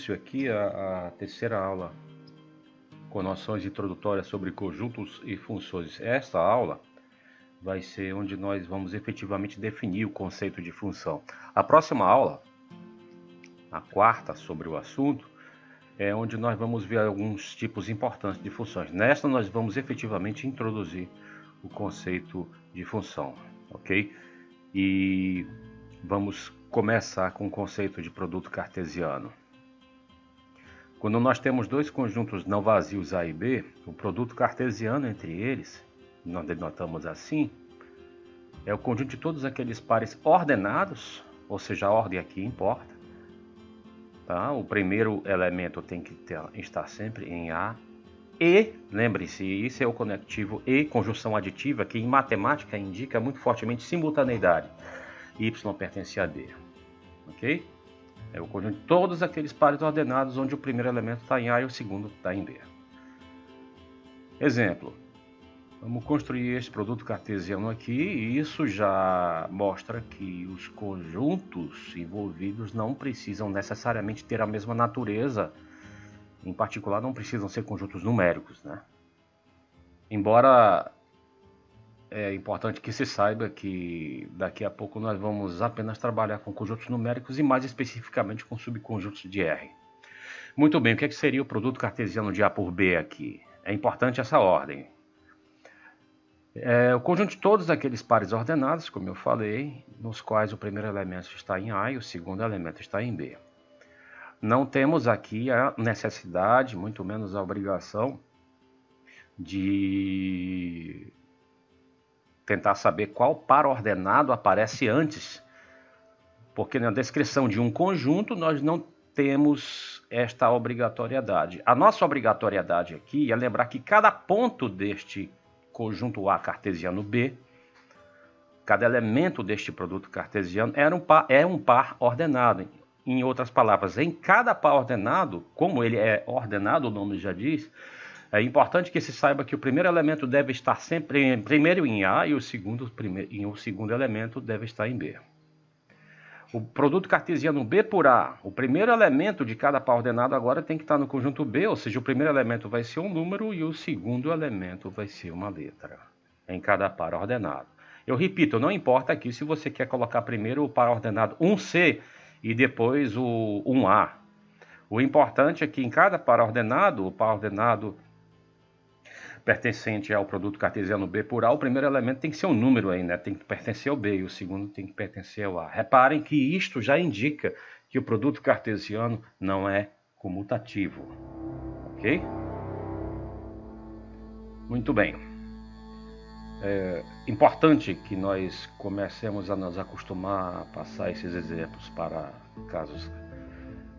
início aqui a terceira aula com noções introdutórias sobre conjuntos e funções. Esta aula vai ser onde nós vamos efetivamente definir o conceito de função. A próxima aula, a quarta sobre o assunto, é onde nós vamos ver alguns tipos importantes de funções. Nesta nós vamos efetivamente introduzir o conceito de função, ok? E vamos começar com o conceito de produto cartesiano. Quando nós temos dois conjuntos não vazios A e B, o produto cartesiano entre eles, nós denotamos assim, é o conjunto de todos aqueles pares ordenados, ou seja, a ordem aqui importa. Tá? O primeiro elemento tem que estar sempre em A. E, lembre-se, isso é o conectivo E, conjunção aditiva, que em matemática indica muito fortemente simultaneidade. Y pertence a D. Ok? É o conjunto de todos aqueles pares ordenados onde o primeiro elemento está em A e o segundo está em B. Exemplo. Vamos construir este produto cartesiano aqui e isso já mostra que os conjuntos envolvidos não precisam necessariamente ter a mesma natureza. Em particular, não precisam ser conjuntos numéricos, né? Embora é importante que se saiba que daqui a pouco nós vamos apenas trabalhar com conjuntos numéricos e mais especificamente com subconjuntos de R. Muito bem, o que seria o produto cartesiano de A por B aqui? É importante essa ordem. O conjunto de todos aqueles pares ordenados, como eu falei, nos quais o primeiro elemento está em A e o segundo elemento está em B. Não temos aqui a necessidade, muito menos a obrigação, de tentar saber qual par ordenado aparece antes, porque na descrição de um conjunto nós não temos esta obrigatoriedade. A nossa obrigatoriedade aqui é lembrar que cada ponto deste conjunto A cartesiano B, cada elemento deste produto cartesiano é um par ordenado. Em outras palavras, em cada par ordenado, como ele é ordenado, o nome já diz, é importante que se saiba que o primeiro elemento deve estar sempre primeiro em A e o segundo elemento deve estar em B. O produto cartesiano B por A, o primeiro elemento de cada par ordenado agora tem que estar no conjunto B, ou seja, o primeiro elemento vai ser um número e o segundo elemento vai ser uma letra, em cada par ordenado. Eu repito, não importa aqui se você quer colocar primeiro o par ordenado 1C e depois o 1A. O importante é que em cada par ordenado, o par ordenado pertencente ao produto cartesiano B por A, o primeiro elemento tem que ser um número aí, né? Tem que pertencer ao B e o segundo tem que pertencer ao A. Reparem que isto já indica que o produto cartesiano não é comutativo. Ok? Muito bem. É importante que nós comecemos a nos acostumar a passar esses exemplos para casos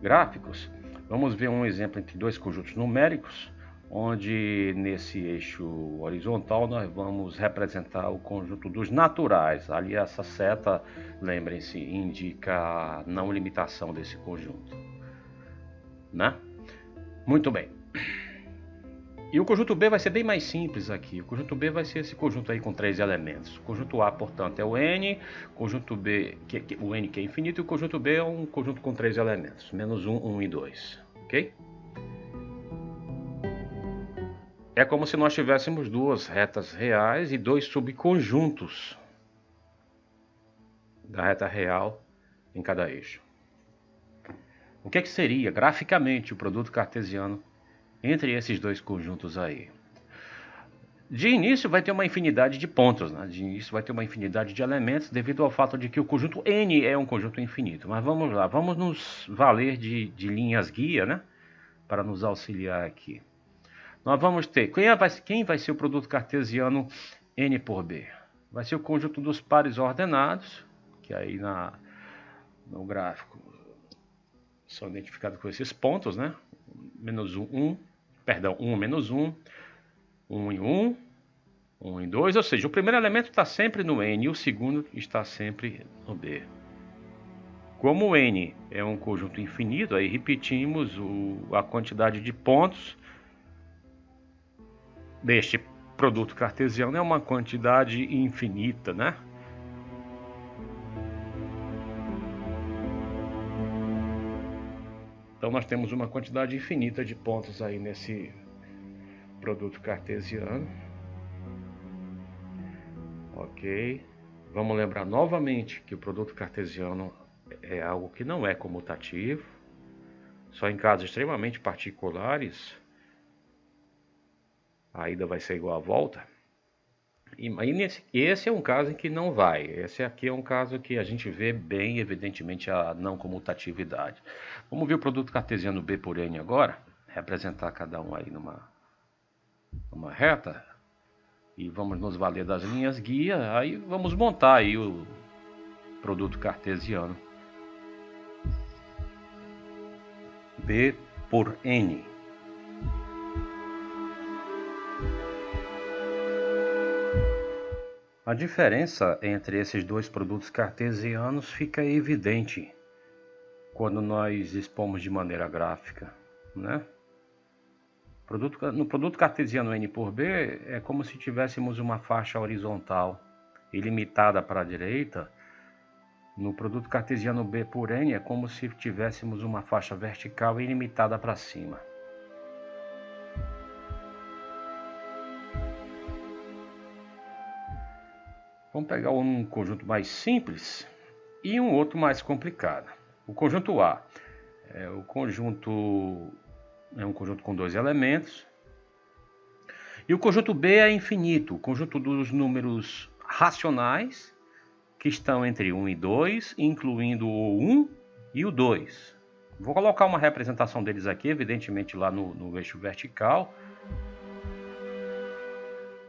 gráficos. Vamos ver um exemplo entre dois conjuntos numéricos, onde nesse eixo horizontal nós vamos representar o conjunto dos naturais. Ali essa seta, lembrem-se, indica a não limitação desse conjunto, né? Muito bem. E o conjunto B vai ser bem mais simples aqui. O conjunto B vai ser esse conjunto aí com 3 elementos. O conjunto A, portanto, é o N, o conjunto B, o N que é infinito, e o conjunto B é um conjunto com 3 elementos, menos 1, 1 e 2, ok? É como se nós tivéssemos duas retas reais e dois subconjuntos da reta real em cada eixo. O que seria, graficamente, o produto cartesiano entre esses dois conjuntos aí? De início vai ter uma infinidade de pontos, né? De início vai ter uma infinidade de elementos devido ao fato de que o conjunto N é um conjunto infinito. Mas vamos lá, vamos nos valer de linhas guia, né? Para nos auxiliar aqui. Nós vamos ter, quem vai ser o produto cartesiano N por B? Vai ser o conjunto dos pares ordenados, que aí no gráfico são identificados com esses pontos, né? Menos 1, 1 menos 1, 1 em 1, 1 em 2, ou seja, o primeiro elemento está sempre no N e o segundo está sempre no B. Como o N é um conjunto infinito, aí repetimos a quantidade de pontos deste produto cartesiano é uma quantidade infinita, né? Então nós temos uma quantidade infinita de pontos aí nesse produto cartesiano. Ok. Vamos lembrar novamente que o produto cartesiano é algo que não é comutativo. Só em casos extremamente particulares a ida vai ser igual à volta. Esse é um caso em que não vai. Esse aqui é um caso que a gente vê bem evidentemente a não comutatividade. Vamos ver o produto cartesiano B por N agora. Representar cada um aí numa reta. E vamos nos valer das linhas guia. Aí vamos montar aí o produto cartesiano B por N. A diferença entre esses dois produtos cartesianos fica evidente quando nós expomos de maneira gráfica, né? No produto cartesiano N por B é como se tivéssemos uma faixa horizontal ilimitada para a direita. No produto cartesiano B por N é como se tivéssemos uma faixa vertical ilimitada para cima. Vamos pegar um conjunto mais simples e um outro mais complicado. O conjunto A é um conjunto com dois elementos. E o conjunto B é infinito, o conjunto dos números racionais que estão entre 1 e 2, incluindo o 1 e o 2. Vou colocar uma representação deles aqui, evidentemente lá no eixo vertical.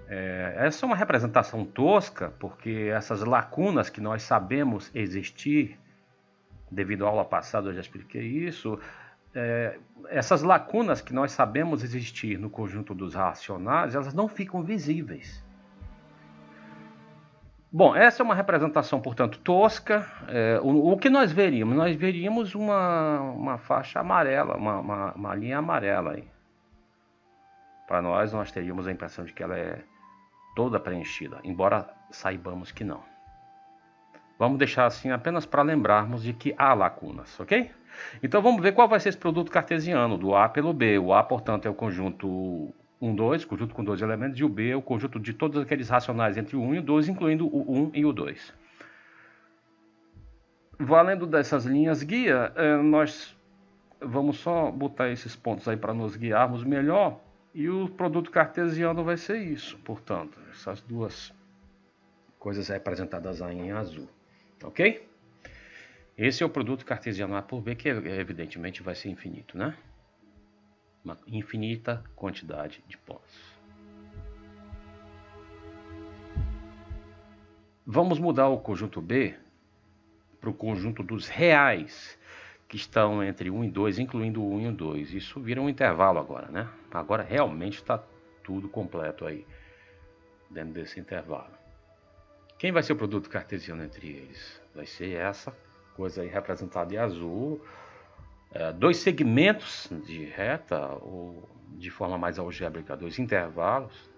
Essa é uma representação tosca, porque essas lacunas que nós sabemos existir, devido à aula passada eu já expliquei isso, essas lacunas que nós sabemos existir no conjunto dos racionais, elas não ficam visíveis. Bom, essa é uma representação, portanto, tosca. O que nós veríamos? Nós veríamos uma faixa amarela, uma linha amarela aí. Para nós teríamos a impressão de que ela é toda preenchida, embora saibamos que não. Vamos deixar assim apenas para lembrarmos de que há lacunas, ok? Então vamos ver qual vai ser esse produto cartesiano do A pelo B. O A, portanto, é o conjunto 1, 2, conjunto com dois elementos, e o B é o conjunto de todos aqueles racionais entre o 1 e o 2, incluindo o 1 e o 2. Valendo dessas linhas guia, nós vamos só botar esses pontos aí para nos guiarmos melhor. E o produto cartesiano vai ser isso, portanto, essas duas coisas representadas aí em azul, ok? Esse é o produto cartesiano A por B, que evidentemente vai ser infinito, né? Uma infinita quantidade de pontos. Vamos mudar o conjunto B para o conjunto dos reais, que estão entre 1 e 2, incluindo o 1 e o 2. Isso vira um intervalo agora, né? Agora realmente está tudo completo aí, dentro desse intervalo. Quem vai ser o produto cartesiano entre eles? Vai ser essa coisa aí representada em azul. Dois segmentos de reta, ou de forma mais algébrica, dois intervalos.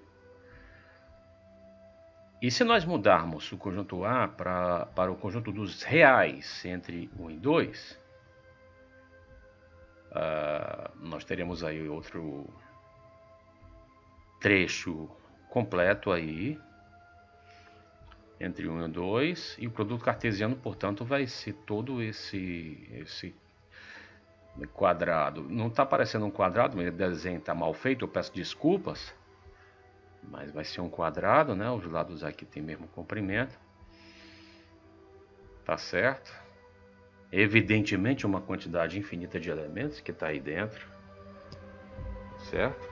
E se nós mudarmos o conjunto A para o conjunto dos reais entre 1 e 2... nós teremos aí outro trecho completo aí entre 1 e 2, e o produto cartesiano, portanto, vai ser todo esse quadrado. Não está parecendo um quadrado, mas o desenho está mal feito, eu peço desculpas, mas vai ser um quadrado, né? Os lados aqui tem mesmo comprimento, tá certo? Evidentemente uma quantidade infinita de elementos que está aí dentro, certo?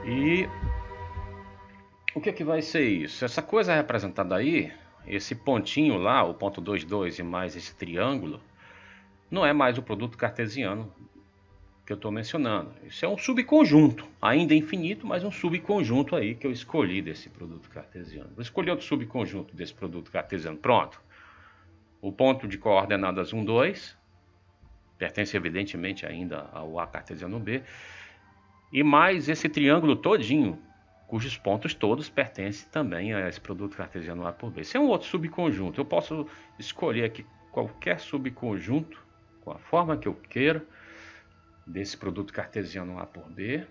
E o que é que vai ser isso? Essa coisa representada aí, esse pontinho lá, o ponto 2, 2 e mais esse triângulo, não é mais o produto cartesiano que eu estou mencionando. Isso é um subconjunto, ainda infinito, mas um subconjunto aí que eu escolhi desse produto cartesiano. Vou escolher outro subconjunto desse produto cartesiano. Pronto. O ponto de coordenadas 1, 2 pertence evidentemente ainda ao A cartesiano B, e mais esse triângulo todinho, cujos pontos todos pertencem também a esse produto cartesiano A por B. Esse é um outro subconjunto. Eu posso escolher aqui qualquer subconjunto com a forma que eu queira desse produto cartesiano A por B.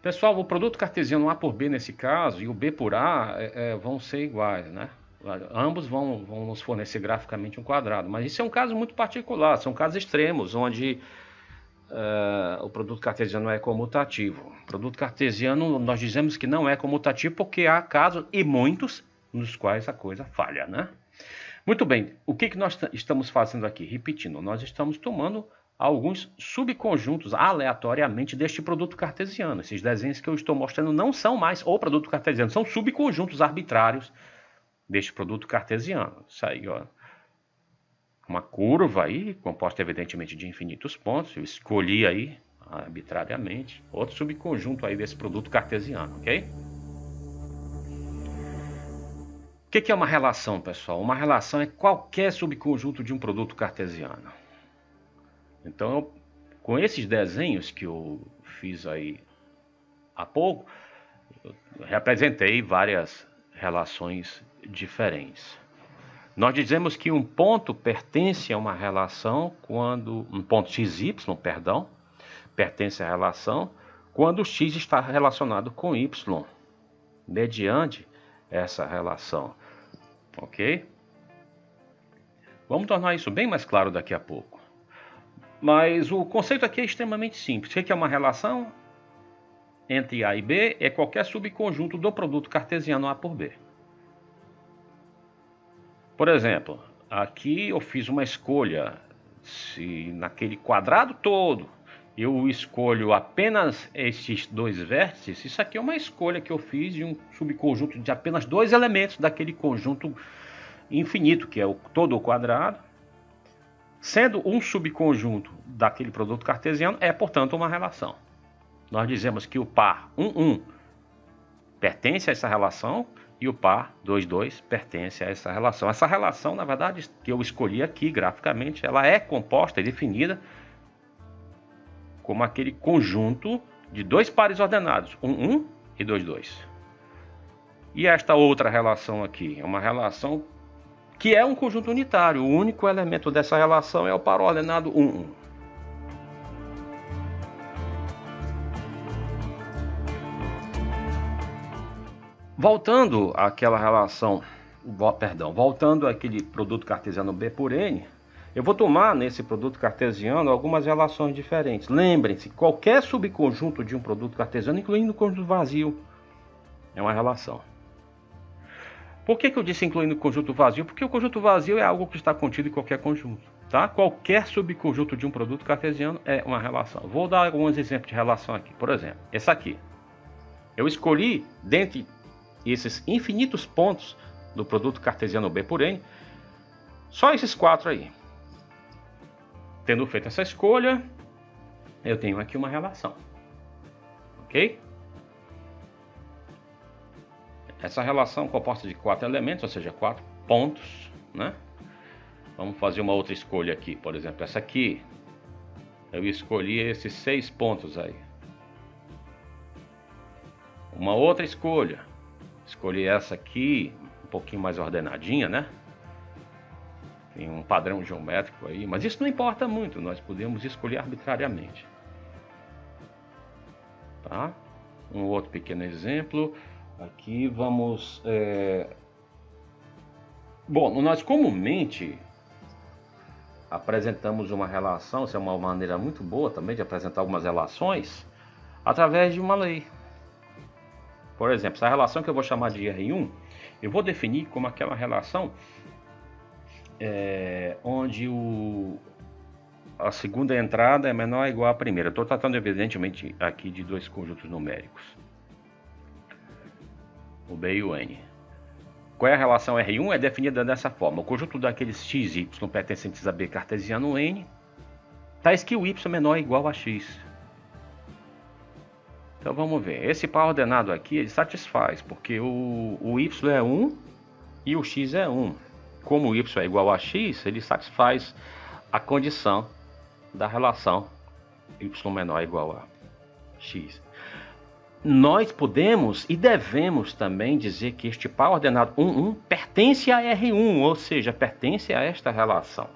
Pessoal, o produto cartesiano A por B nesse caso e o B por A vão ser iguais, né? Ambos vão nos fornecer graficamente um quadrado, mas isso é um caso muito particular, são casos extremos, onde o produto cartesiano é comutativo. O produto cartesiano nós dizemos que não é comutativo porque há casos, e muitos, nos quais a coisa falha, né? Muito bem, o que nós estamos fazendo aqui? Repetindo, nós estamos tomando alguns subconjuntos aleatoriamente deste produto cartesiano. Esses desenhos que eu estou mostrando não são mais o produto cartesiano, são subconjuntos arbitrários deste produto cartesiano. Isso aí, ó. Uma curva aí, composta evidentemente de infinitos pontos. Eu escolhi aí, arbitrariamente, outro subconjunto aí desse produto cartesiano, ok? O que é uma relação, pessoal? Uma relação é qualquer subconjunto de um produto cartesiano. Então, com esses desenhos que eu fiz aí há pouco, eu representei várias relações diferentes. Nós dizemos que um ponto pertence a uma relação quando... um ponto xy, perdão, pertence à relação quando x está relacionado com y, mediante essa relação, ok? Vamos tornar isso bem mais claro daqui a pouco. Mas o conceito aqui é extremamente simples. O que é uma relação? Entre A e B é qualquer subconjunto do produto cartesiano A por B. Por exemplo, aqui eu fiz uma escolha. Se naquele quadrado todo eu escolho apenas esses dois vértices, isso aqui é uma escolha que eu fiz de um subconjunto de apenas dois elementos daquele conjunto infinito, que é todo o quadrado. Sendo um subconjunto daquele produto cartesiano, é, portanto, uma relação. Nós dizemos que o par 1, pertence a essa relação e o par 2 pertence a essa relação. Essa relação, na verdade, que eu escolhi aqui graficamente, ela é composta e definida como aquele conjunto de dois pares ordenados, 1 e 2. E esta outra relação aqui é uma relação que é um conjunto unitário. O único elemento dessa relação é o par ordenado 1. Voltando àquela relação, voltando àquele produto cartesiano B por N, eu vou tomar nesse produto cartesiano algumas relações diferentes. Lembrem-se, qualquer subconjunto de um produto cartesiano, incluindo o conjunto vazio, é uma relação. Por que eu disse incluindo o conjunto vazio? Porque o conjunto vazio é algo que está contido em qualquer conjunto. Tá? Qualquer subconjunto de um produto cartesiano é uma relação. Vou dar alguns exemplos de relação aqui. Por exemplo, essa aqui. Eu escolhi, dentre esses infinitos pontos do produto cartesiano B por N, só esses 4 aí. Tendo feito essa escolha, eu tenho aqui uma relação. Ok? Essa relação composta de 4 elementos, ou seja, 4 pontos, né? Vamos fazer uma outra escolha aqui, por exemplo, essa aqui. Eu escolhi esses 6 pontos aí. Uma outra escolha. Escolhi essa aqui, um pouquinho mais ordenadinha, né? Tem um padrão geométrico aí, mas isso não importa muito, nós podemos escolher arbitrariamente. Tá? Um outro pequeno exemplo. Aqui vamos... Bom, nós comumente apresentamos uma relação, isso é uma maneira muito boa também de apresentar algumas relações, através de uma lei. Por exemplo, essa relação que eu vou chamar de R1, eu vou definir como aquela relação onde a segunda entrada é menor ou igual à primeira. Eu estou tratando evidentemente aqui de dois conjuntos numéricos, o B e o N. Qual é a relação R1? É definida dessa forma: o conjunto daqueles x e y pertencentes a B cartesiano N, tais que o y menor ou igual a x. Então vamos ver, esse par ordenado aqui ele satisfaz, porque o y é 1 e o x é 1. Como o y é igual a x, ele satisfaz a condição da relação y menor ou igual a x. Nós podemos e devemos também dizer que este par ordenado 1, 1 pertence a R1, ou seja, pertence a esta relação.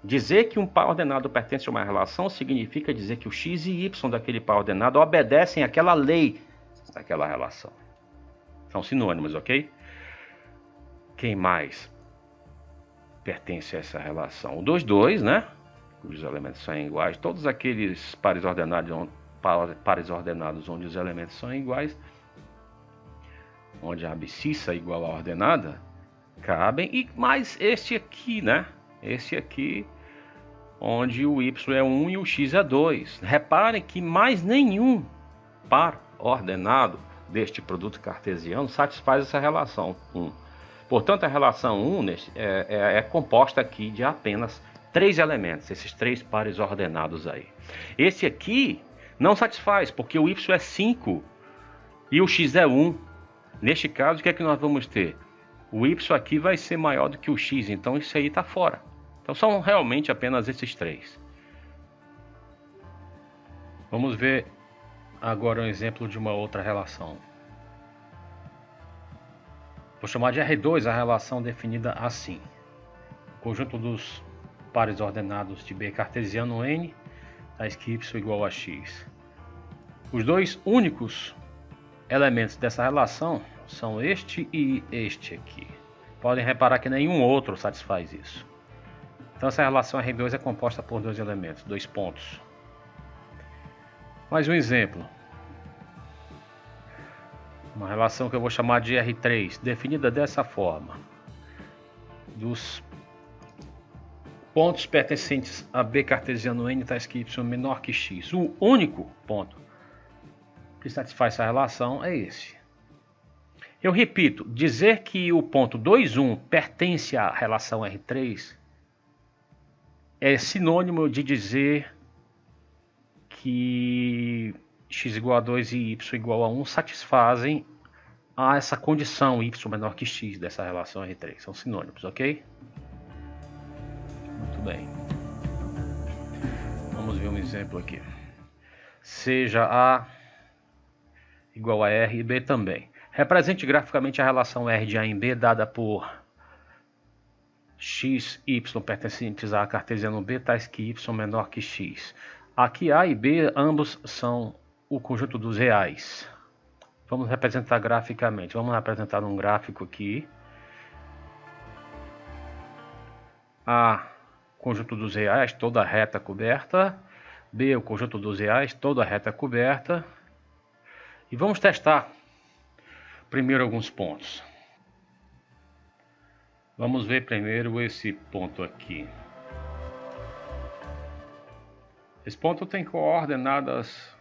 Dizer que um par ordenado pertence a uma relação significa dizer que o x e y daquele par ordenado obedecem àquela lei daquela relação. São sinônimos, ok? Quem mais pertence a essa relação? O 2, 2, né? Os elementos são iguais. Todos aqueles pares ordenados onde os elementos são iguais, onde a abscissa é igual à ordenada, cabem. E mais este aqui, né? Este aqui, onde o y é 1 e o x é 2. Reparem que mais nenhum par ordenado deste produto cartesiano satisfaz essa relação 1. Portanto, a relação 1 é composta aqui de apenas 3 elementos, esses 3 pares ordenados aí. Esse aqui não satisfaz, porque o y é 5 e o x é 1. Neste caso, o que é que nós vamos ter? O y aqui vai ser maior do que o x, então isso aí está fora. Então são realmente apenas esses 3. Vamos ver agora um exemplo de uma outra relação. Vou chamar de R2 a relação definida assim. O conjunto dos pares ordenados de B cartesiano N, tais que y igual a x. Os dois únicos elementos dessa relação são este e este aqui. Podem reparar que nenhum outro satisfaz isso. Então essa relação R2 é composta por 2 elementos, 2 pontos. Mais um exemplo. Uma relação que eu vou chamar de R3, definida dessa forma. Dos pontos pertencentes a B cartesiano N, tais que y menor que x. O único ponto que satisfaz essa relação é esse. Eu repito, dizer que o ponto 2, 1 pertence à relação R3 é sinônimo de dizer que x igual a 2 e y igual a 1 satisfazem a essa condição y menor que x dessa relação R3. São sinônimos, ok? Muito bem. Vamos ver um exemplo aqui. Seja A igual a R e B também. Represente graficamente a relação R de A em B dada por x e y pertencentes a cartesiano B, tais que y menor que x. Aqui A e B ambos são o conjunto dos reais. Vamos representar graficamente. Vamos representar um gráfico aqui. A, conjunto dos reais, toda a reta coberta. B, o conjunto dos reais, toda a reta coberta. E vamos testar primeiro alguns pontos. Vamos ver primeiro esse ponto aqui. Esse ponto tem coordenadas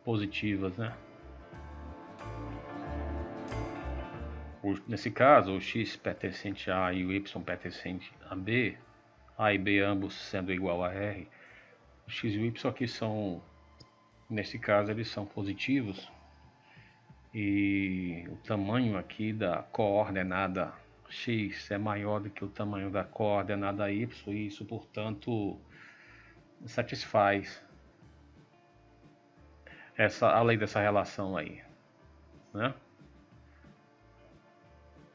positivas, né? Nesse caso, o x pertencente a A e o y pertencente a B, A e B ambos sendo igual a R, o x e o y aqui são, nesse caso, eles são positivos. E o tamanho aqui da coordenada x é maior do que o tamanho da coordenada y, e isso, portanto, satisfaz a lei dessa relação aí, né?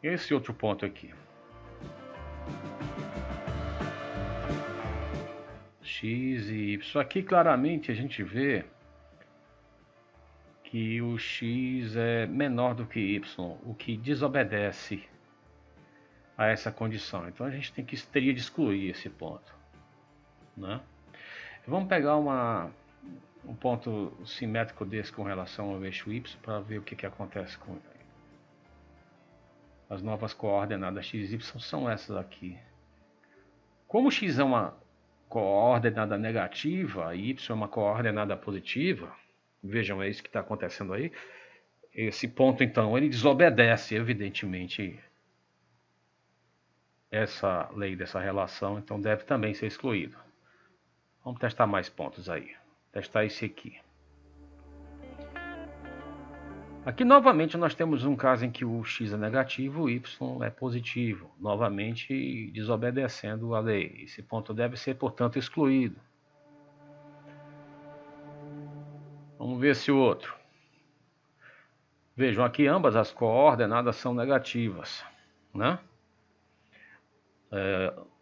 Esse outro ponto aqui, x e y, aqui claramente a gente vê que o x é menor do que y, o que desobedece a essa condição. Então a gente teria de excluir esse ponto, né? Vamos pegar um ponto simétrico desse com relação ao eixo y para ver o que acontece com ele. As novas coordenadas x e y são essas aqui. Como x é uma coordenada negativa e y é uma coordenada positiva, vejam, é isso que está acontecendo aí. Esse ponto, então, ele desobedece, evidentemente, essa lei dessa relação, então deve também ser excluído. Vamos testar mais pontos aí. Testar esse aqui. Aqui, novamente, nós temos um caso em que o x é negativo, o y é positivo, novamente desobedecendo a lei. Esse ponto deve ser, portanto, excluído. Vamos ver esse outro. Vejam, aqui ambas as coordenadas são negativas, né?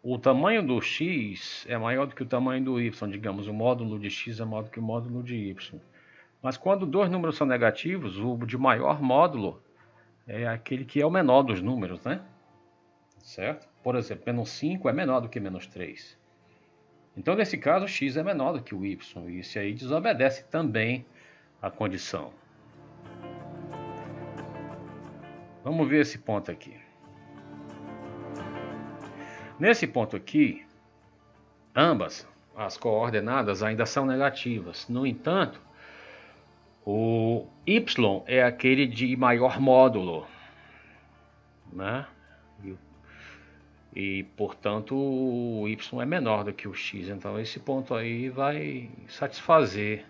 o tamanho do x é maior do que o tamanho do y, digamos, o módulo de x é maior do que o módulo de y. Mas quando dois números são negativos, o de maior módulo é aquele que é o menor dos números, né? Certo? Por exemplo, menos 5 é menor do que menos 3. Então, nesse caso, x é menor do que o y, e isso aí desobedece também a condição. Vamos ver esse ponto aqui. Nesse ponto aqui, ambas as coordenadas ainda são negativas. No entanto, o y é aquele de maior módulo, né? E portanto, o y é menor do que o x. Então, esse ponto aí vai satisfazer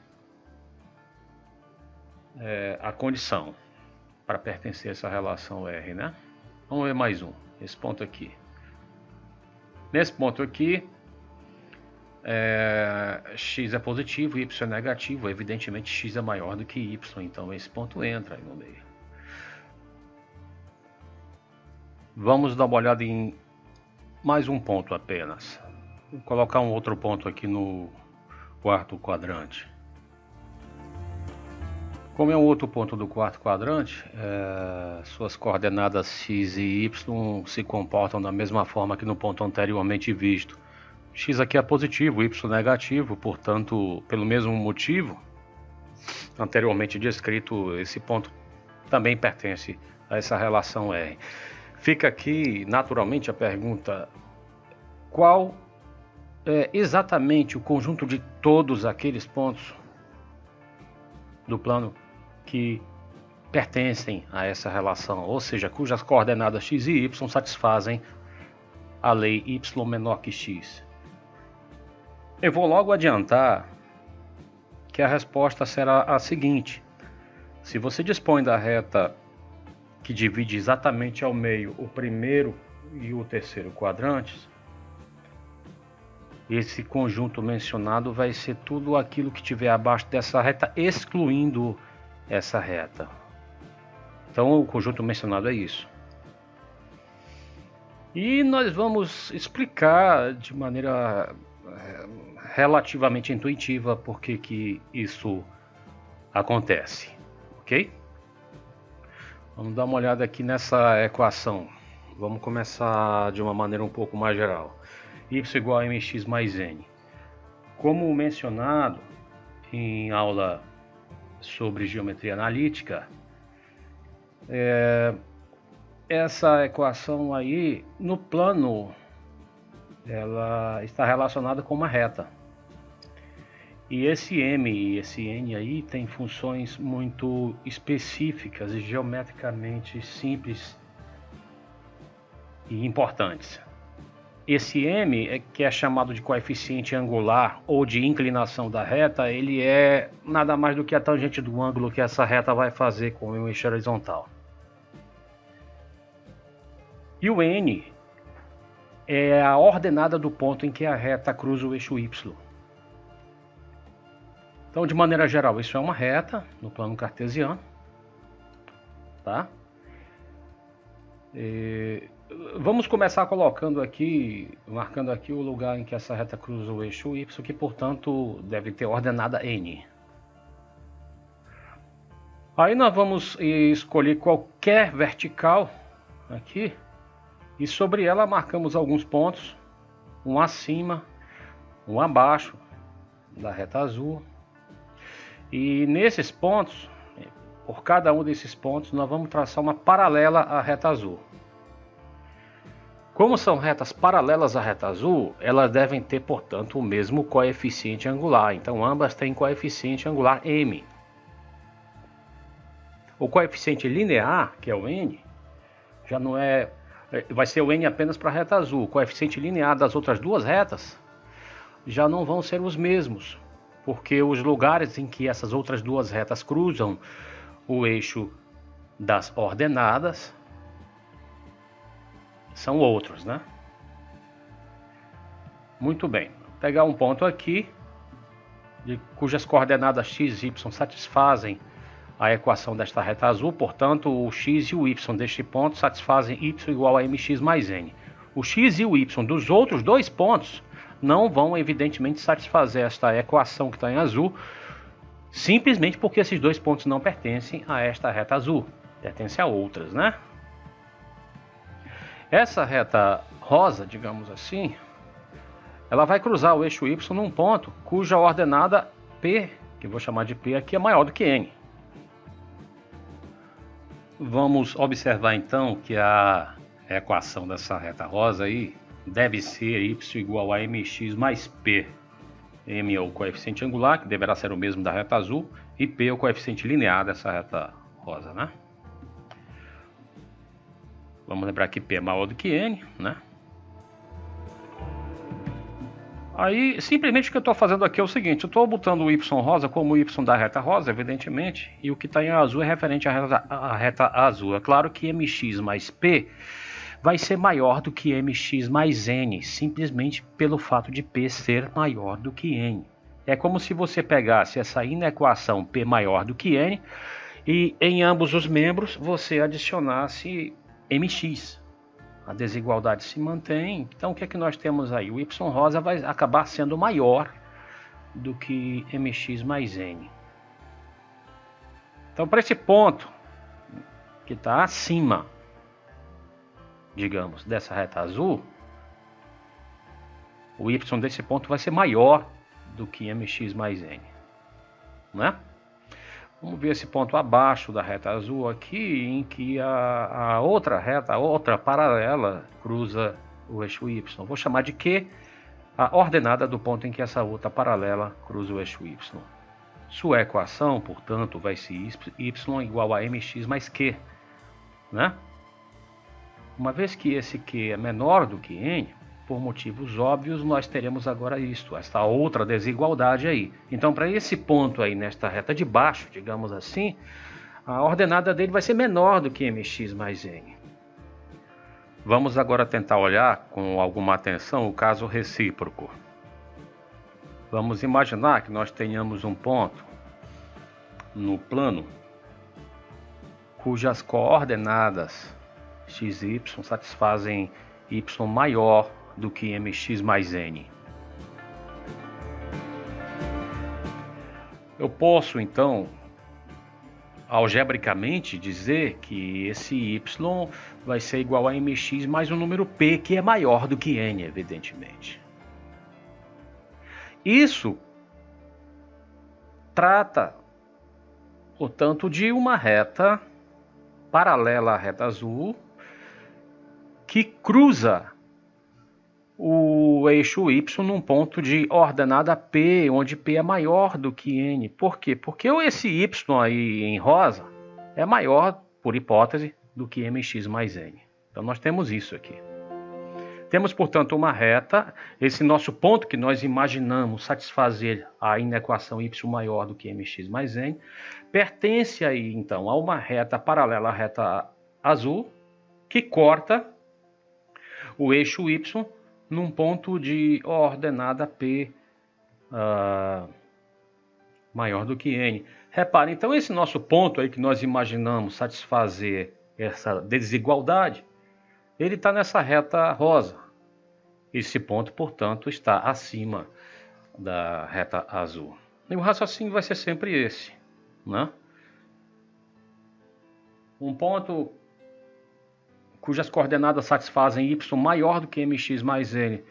a condição para pertencer a essa relação R, né? Vamos ver mais um, esse ponto aqui. Nesse ponto aqui, x é positivo, y é negativo. Evidentemente, x é maior do que y, então esse ponto entra aí no meio. Vamos dar uma olhada em mais um ponto apenas. Vou colocar um outro ponto aqui no quarto quadrante. Como é um outro ponto do quarto quadrante, suas coordenadas x e y se comportam da mesma forma que no ponto anteriormente visto. X aqui é positivo, y negativo, portanto, pelo mesmo motivo anteriormente descrito, esse ponto também pertence a essa relação R. Fica aqui naturalmente a pergunta: qual é exatamente o conjunto de todos aqueles pontos do plano que pertencem a essa relação, ou seja, cujas coordenadas x e y satisfazem a lei y menor que x? Eu vou logo adiantar que a resposta será a seguinte: se você dispõe da reta que divide exatamente ao meio o primeiro e o terceiro quadrantes, esse conjunto mencionado vai ser tudo aquilo que tiver abaixo dessa reta, excluindo essa reta. Então, o conjunto mencionado é isso. E nós vamos explicar de maneira relativamente intuitiva por que isso acontece, ok? Vamos dar uma olhada aqui nessa equação. Vamos começar de uma maneira um pouco mais geral. Y igual a mx mais n. Como mencionado em aula sobre geometria analítica, essa equação aí, no plano, ela está relacionada com uma reta. E esse m e esse n aí tem funções muito específicas e geometricamente simples e importantes. Esse m, que é chamado de coeficiente angular ou de inclinação da reta, ele é nada mais do que a tangente do ângulo que essa reta vai fazer com o eixo horizontal. E o n é a ordenada do ponto em que a reta cruza o eixo y. Então, de maneira geral, isso é uma reta no plano cartesiano, tá? Vamos começar colocando aqui, marcando aqui o lugar em que essa reta cruza o eixo y, que portanto deve ter ordenada n. Aí nós vamos escolher qualquer vertical aqui e sobre ela marcamos alguns pontos, um acima, um abaixo da reta azul. E nesses pontos, por cada um desses pontos, nós vamos traçar uma paralela à reta azul. Como são retas paralelas à reta azul, elas devem ter, portanto, o mesmo coeficiente angular. Então, ambas têm coeficiente angular m. O coeficiente linear, que é o n, já não é... vai ser o n apenas para a reta azul. O coeficiente linear das outras duas retas já não vão ser os mesmos, porque os lugares em que essas outras duas retas cruzam o eixo das ordenadas são outros, né? Muito bem. Vou pegar um ponto aqui, cujas coordenadas x e y satisfazem a equação desta reta azul, portanto, o x e o y deste ponto satisfazem y igual a mx mais n. o x e o y dos outros dois pontos não vão evidentemente satisfazer esta equação que está em azul, simplesmente porque esses dois pontos não pertencem a esta reta azul, pertencem a outras, né? Essa reta rosa, digamos assim, ela vai cruzar o eixo y num ponto cuja ordenada P, que eu vou chamar de P aqui, é maior do que N. Vamos observar então que a equação dessa reta rosa aí deve ser y igual a mx mais p. M é o coeficiente angular, que deverá ser o mesmo da reta azul, e p é o coeficiente linear dessa reta rosa, né? Vamos lembrar que p é maior do que n, né? Aí, simplesmente o que eu estou fazendo aqui é o seguinte, eu estou botando o y rosa como o y da reta rosa, evidentemente, e o que está em azul é referente à reta azul. É claro que mx mais p vai ser maior do que mx mais n, simplesmente pelo fato de p ser maior do que n. É como se você pegasse essa inequação p maior do que n e em ambos os membros você adicionasse mx. A desigualdade se mantém, então o que é que nós temos aí? O y rosa vai acabar sendo maior do que mx mais n. Então, para esse ponto que está acima, digamos, dessa reta azul, o y desse ponto vai ser maior do que mx mais n, né? Vamos ver esse ponto abaixo da reta azul aqui, em que a outra reta, a outra paralela, cruza o eixo y. Vou chamar de Q a ordenada do ponto em que essa outra paralela cruza o eixo y. Sua equação, portanto, vai ser y igual a mx mais q, né? Uma vez que esse q é menor do que n, por motivos óbvios, nós teremos agora esta outra desigualdade aí. Então, para esse ponto aí, nesta reta de baixo, digamos assim, a ordenada dele vai ser menor do que mx mais n. Vamos agora tentar olhar com alguma atenção o caso recíproco. Vamos imaginar que nós tenhamos um ponto no plano cujas coordenadas x e y satisfazem y maior do que mx mais n. Eu posso então algebricamente dizer que esse y vai ser igual a mx mais um número p, que é maior do que n, evidentemente. Isso trata, portanto, de uma reta paralela à reta azul que cruza o eixo y num ponto de ordenada p, onde p é maior do que n. Por quê? Porque esse y aí em rosa é maior, por hipótese, do que mx mais n. Então nós temos isso aqui. Temos, portanto, uma reta, esse nosso ponto que nós imaginamos satisfazer a inequação y maior do que mx mais n, pertence aí então a uma reta paralela à reta azul, que corta o eixo y num ponto de ordenada p maior do que n. Repare, então esse nosso ponto aí que nós imaginamos satisfazer essa desigualdade, ele está nessa reta rosa. Esse ponto, portanto, está acima da reta azul. E o raciocínio vai ser sempre esse, né? Um ponto cujas coordenadas satisfazem y maior do que mx mais n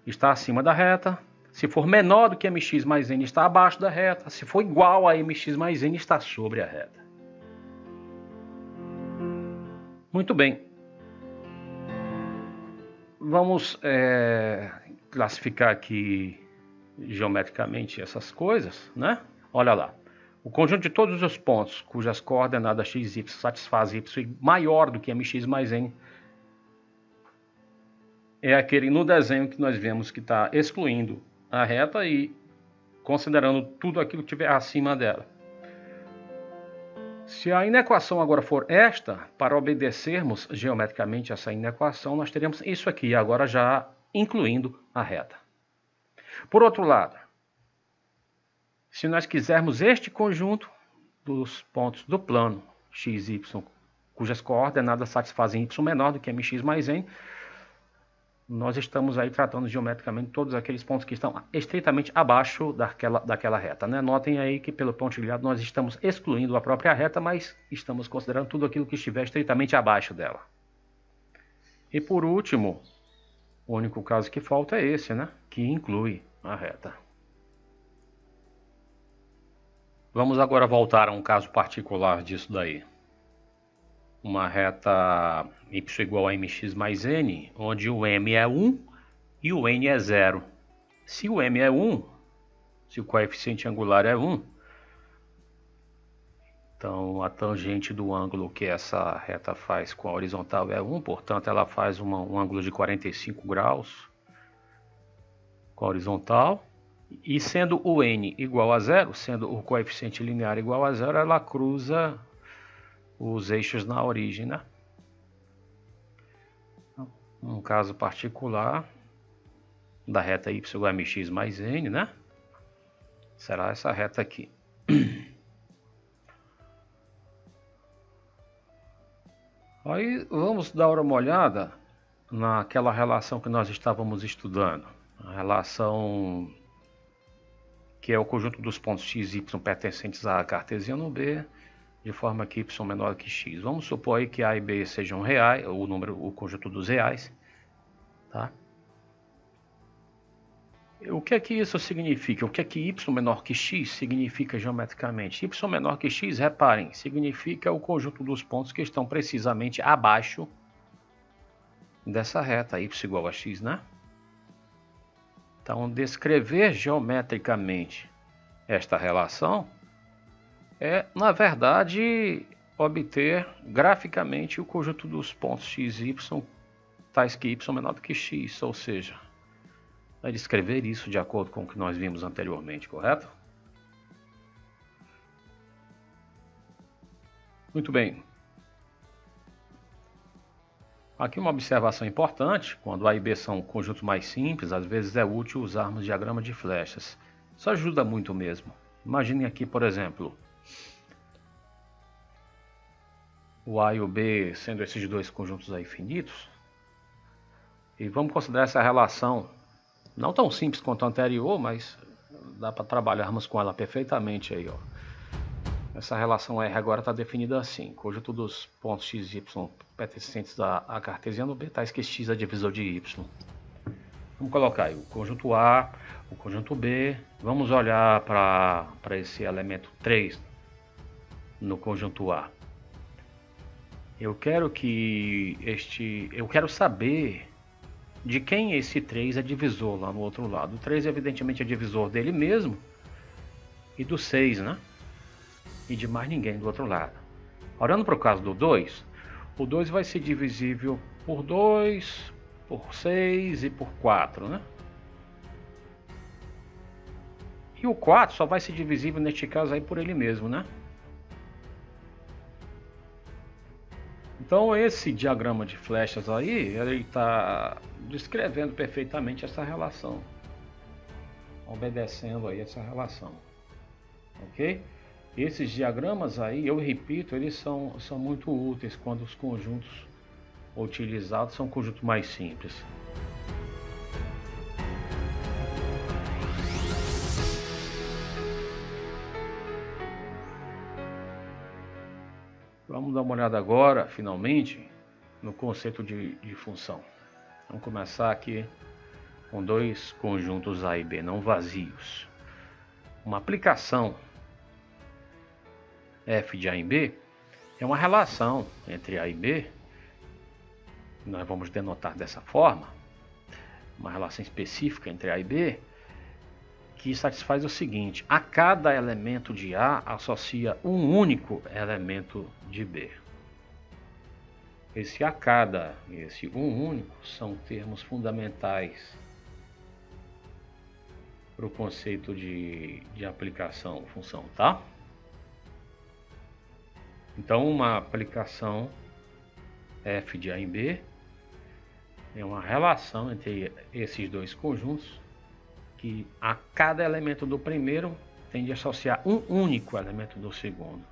está acima da reta. Se for menor do que mx mais n, está abaixo da reta. Se for igual a mx mais n, está sobre a reta. Muito bem. Vamos classificar aqui geometricamente essas coisas, né? Olha lá. O conjunto de todos os pontos cujas coordenadas x e y satisfazem y maior do que mx mais n é aquele no desenho que nós vemos que está excluindo a reta e considerando tudo aquilo que estiver acima dela. Se a inequação agora for esta, para obedecermos geometricamente essa inequação, nós teremos isso aqui, agora já incluindo a reta. Por outro lado, se nós quisermos este conjunto dos pontos do plano x, y, cujas coordenadas satisfazem y menor do que mx mais n, nós estamos aí tratando geometricamente todos aqueles pontos que estão estritamente abaixo daquela reta, né? Notem aí que pelo pontilhado nós estamos excluindo a própria reta, mas estamos considerando tudo aquilo que estiver estritamente abaixo dela. E por último, o único caso que falta é esse, né? Que inclui a reta. Vamos agora voltar a um caso particular disso daí. Uma reta y igual a mx mais n, onde o m é 1 e o n é 0. Se o m é 1, se o coeficiente angular é 1, então a tangente do ângulo que essa reta faz com a horizontal é 1, portanto ela faz um ângulo de 45 graus com a horizontal. E sendo o n igual a 0, sendo o coeficiente linear igual a 0, ela cruza os eixos na origem, né? Um caso particular da reta y igual a mx mais n, né? Será essa reta aqui. Aí vamos dar uma olhada naquela relação que nós estávamos estudando. A relação que é o conjunto dos pontos x e y pertencentes a cartesiano B, de forma que y menor que x. Vamos supor aí que a e b sejam reais, o conjunto dos reais, tá? O que é que isso significa? O que é que y menor que x significa geometricamente? Y menor que x, reparem, significa o conjunto dos pontos que estão precisamente abaixo dessa reta, y igual a x, né? Então, descrever geometricamente esta relação é, na verdade, obter graficamente o conjunto dos pontos x e y, tais que y menor do que x, ou seja, é descrever isso de acordo com o que nós vimos anteriormente, correto? Muito bem. Aqui uma observação importante: quando A e B são conjuntos mais simples, às vezes é útil usarmos diagrama de flechas. Isso ajuda muito mesmo. Imaginem aqui, por exemplo, o A e o B sendo esses dois conjuntos aí finitos. E vamos considerar essa relação não tão simples quanto a anterior, mas dá para trabalharmos com ela perfeitamente aí, ó. Essa relação R agora está definida assim: conjunto dos pontos x e y pertencentes a cartesiano B, tais que x é divisor de y. Vamos colocar aí o conjunto A, o conjunto B. Vamos olhar para esse elemento 3 no conjunto A. Eu quero saber de quem esse 3 é divisor lá no outro lado. O 3 evidentemente é divisor dele mesmo e do 6, né? E de mais ninguém do outro lado. Olhando para o caso do 2, o 2 vai ser divisível por 2, por 6 e por 4, né? E o 4 só vai ser divisível neste caso aí por ele mesmo, né? Então esse diagrama de flechas aí, ele está descrevendo perfeitamente essa relação, obedecendo aí essa relação, ok? Esses diagramas aí, eu repito, eles são muito úteis quando os conjuntos utilizados são conjuntos mais simples. Vamos dar uma olhada agora, finalmente, no conceito de função. Vamos começar aqui com dois conjuntos A e B não vazios. Uma aplicação f de A em B é uma relação entre A e B, nós vamos denotar dessa forma, uma relação específica entre A e B, que satisfaz o seguinte: a cada elemento de A associa um único elemento de B. Esse a cada e esse um único são termos fundamentais para o conceito de aplicação função, tá? Então, uma aplicação f de A em B é uma relação entre esses dois conjuntos que a cada elemento do primeiro tende a associar um único elemento do segundo.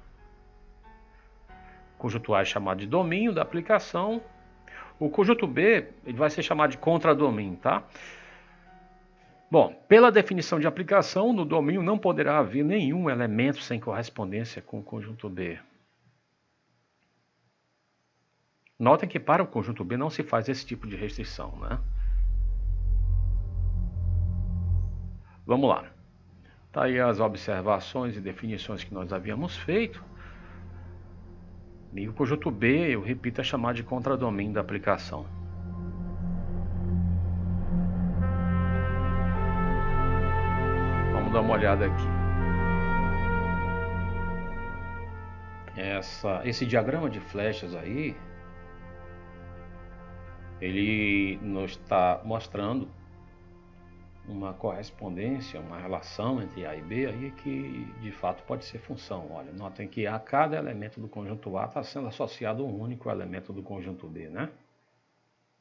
O conjunto A é chamado de domínio da aplicação. O conjunto B ele vai ser chamado de contradomínio, tá? Bom, pela definição de aplicação, no domínio não poderá haver nenhum elemento sem correspondência com o conjunto B. Notem que para o conjunto B não se faz esse tipo de restrição, né? Vamos lá. Tá aí as observações e definições que nós havíamos feito. E o conjunto B, eu repito, é chamado de contradomínio da aplicação. Vamos dar uma olhada aqui. Esse diagrama de flechas aí, ele nos está mostrando uma correspondência, uma relação entre A e B aí que de fato pode ser função. Olha, notem que a cada elemento do conjunto A está sendo associado um único elemento do conjunto B, né?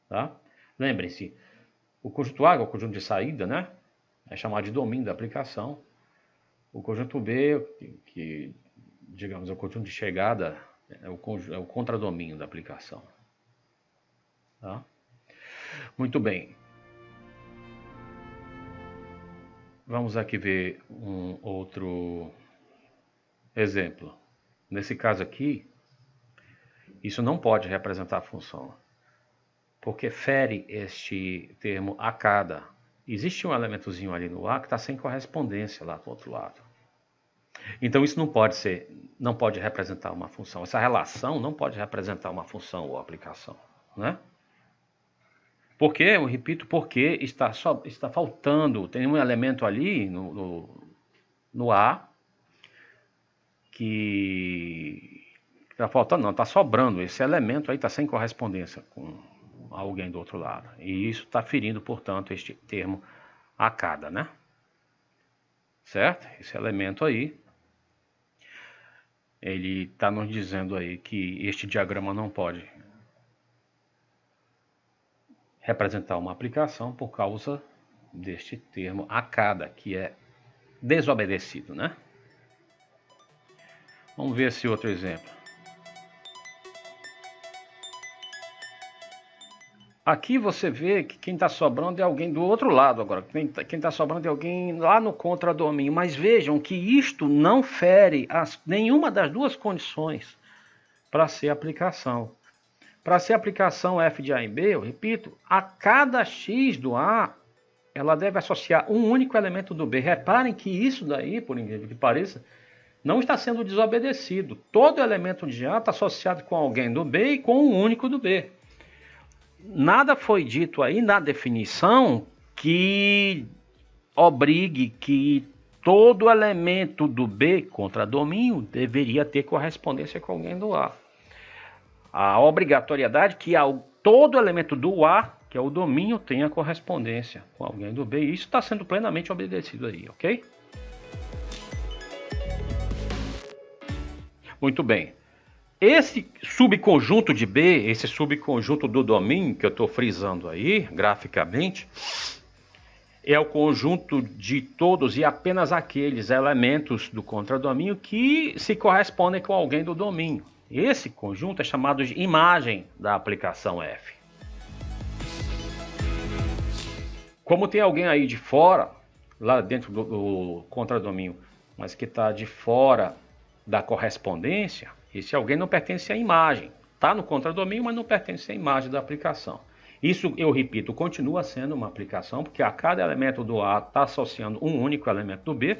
Tá? Lembrem-se, o conjunto A é o conjunto de saída, né? É chamado de domínio da aplicação. O conjunto B, que digamos é o conjunto de chegada, é o contradomínio da aplicação. Tá? Muito bem. Vamos aqui ver um outro exemplo. Nesse caso aqui, isso não pode representar a função, porque fere este termo a cada. Existe um elementozinho ali no A que está sem correspondência lá do outro lado. Então isso não pode representar uma função. Essa relação não pode representar uma função ou aplicação, né? Porque, eu repito, porque está faltando, tem um elemento ali no A que está faltando, não, está sobrando. Esse elemento aí está sem correspondência com alguém do outro lado. E isso está ferindo, portanto, este termo a cada, né? Certo? Esse elemento aí, ele está nos dizendo aí que este diagrama não pode representar uma aplicação por causa deste termo a cada, que é desobedecido, né? Vamos ver esse outro exemplo. Aqui você vê que quem está sobrando é alguém do outro lado agora. Quem está sobrando é alguém lá no contradomínio. Mas vejam que isto não fere nenhuma das duas condições para ser aplicação. Para ser aplicação f de A em B, eu repito, a cada x do A, ela deve associar um único elemento do B. Reparem que isso daí, por incrível que pareça, não está sendo desobedecido. Todo elemento de A está associado com alguém do B e com um único do B. Nada foi dito aí na definição que obrigue que todo elemento do B, contradomínio, deveria ter correspondência com alguém do A. A obrigatoriedade que todo elemento do A, que é o domínio, tenha correspondência com alguém do B. E isso está sendo plenamente obedecido aí, ok? Muito bem. Esse subconjunto de B, esse subconjunto do domínio, que eu estou frisando aí, graficamente, é o conjunto de todos e apenas aqueles elementos do contradomínio que se correspondem com alguém do domínio. Esse conjunto é chamado de imagem da aplicação F. Como tem alguém aí de fora, lá dentro do contradomínio, mas que está de fora da correspondência, esse alguém não pertence à imagem. Está no contradomínio, mas não pertence à imagem da aplicação. Isso, eu repito, continua sendo uma aplicação, porque a cada elemento do A está associando um único elemento do B.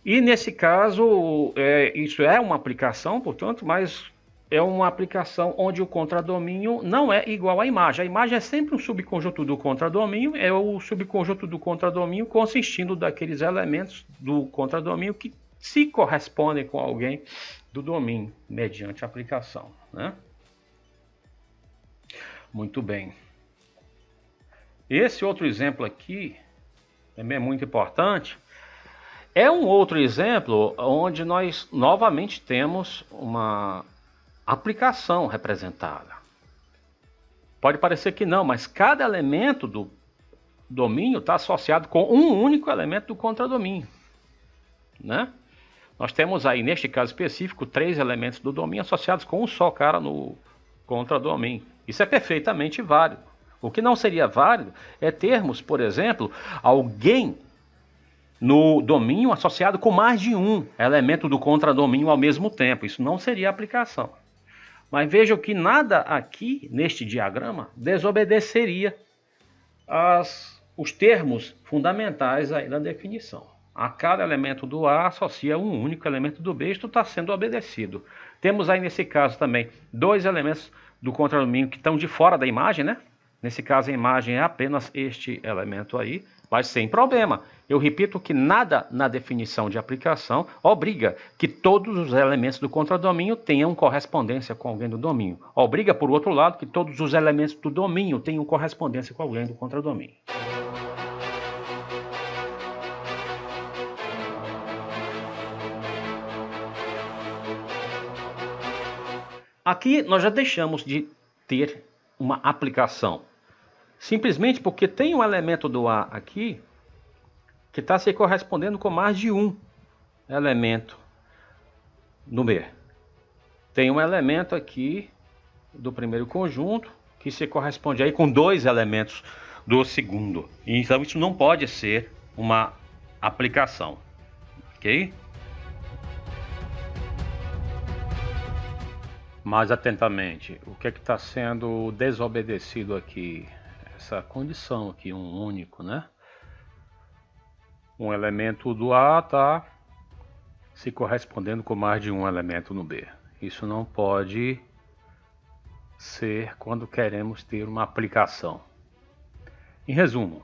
E nesse caso, isso é uma aplicação, portanto, mas é uma aplicação onde o contradomínio não é igual à imagem. A imagem é sempre um subconjunto do contradomínio, é o subconjunto do contradomínio consistindo daqueles elementos do contradomínio que se correspondem com alguém do domínio, mediante a aplicação, né? Muito bem. Esse outro exemplo aqui, também é muito importante, é um outro exemplo onde nós novamente temos uma aplicação representada. Pode parecer que não, mas cada elemento do domínio está associado com um único elemento do contradomínio, né? Nós temos aí, neste caso específico, 3 elementos do domínio associados com um só cara no contradomínio, Isso é perfeitamente válido. O que não seria válido é termos, por exemplo, alguém no domínio associado com mais de um elemento do contradomínio ao mesmo tempo. Isso não seria aplicação. Mas vejam que nada aqui neste diagrama desobedeceria os termos fundamentais aí da definição. A cada elemento do A associa um único elemento do B, isto está sendo obedecido. Temos aí nesse caso também dois elementos do contradomínio que estão de fora da imagem, né? Nesse caso a imagem é apenas este elemento aí, mas sem problema. Eu repito que nada na definição de aplicação obriga que todos os elementos do contradomínio tenham correspondência com alguém do domínio. Obriga, por outro lado, que todos os elementos do domínio tenham correspondência com alguém do contradomínio. Aqui nós já deixamos de ter uma aplicação. Simplesmente porque tem um elemento do A aqui que está se correspondendo com mais de um elemento no B. Tem um elemento aqui do primeiro conjunto que se corresponde aí com dois elementos do segundo. Então isso não pode ser uma aplicação, ok? Mais atentamente, o que é que está sendo desobedecido aqui? Essa condição aqui, um único, né? Um elemento do A está se correspondendo com mais de um elemento no B. Isso não pode ser quando queremos ter uma aplicação. Em resumo,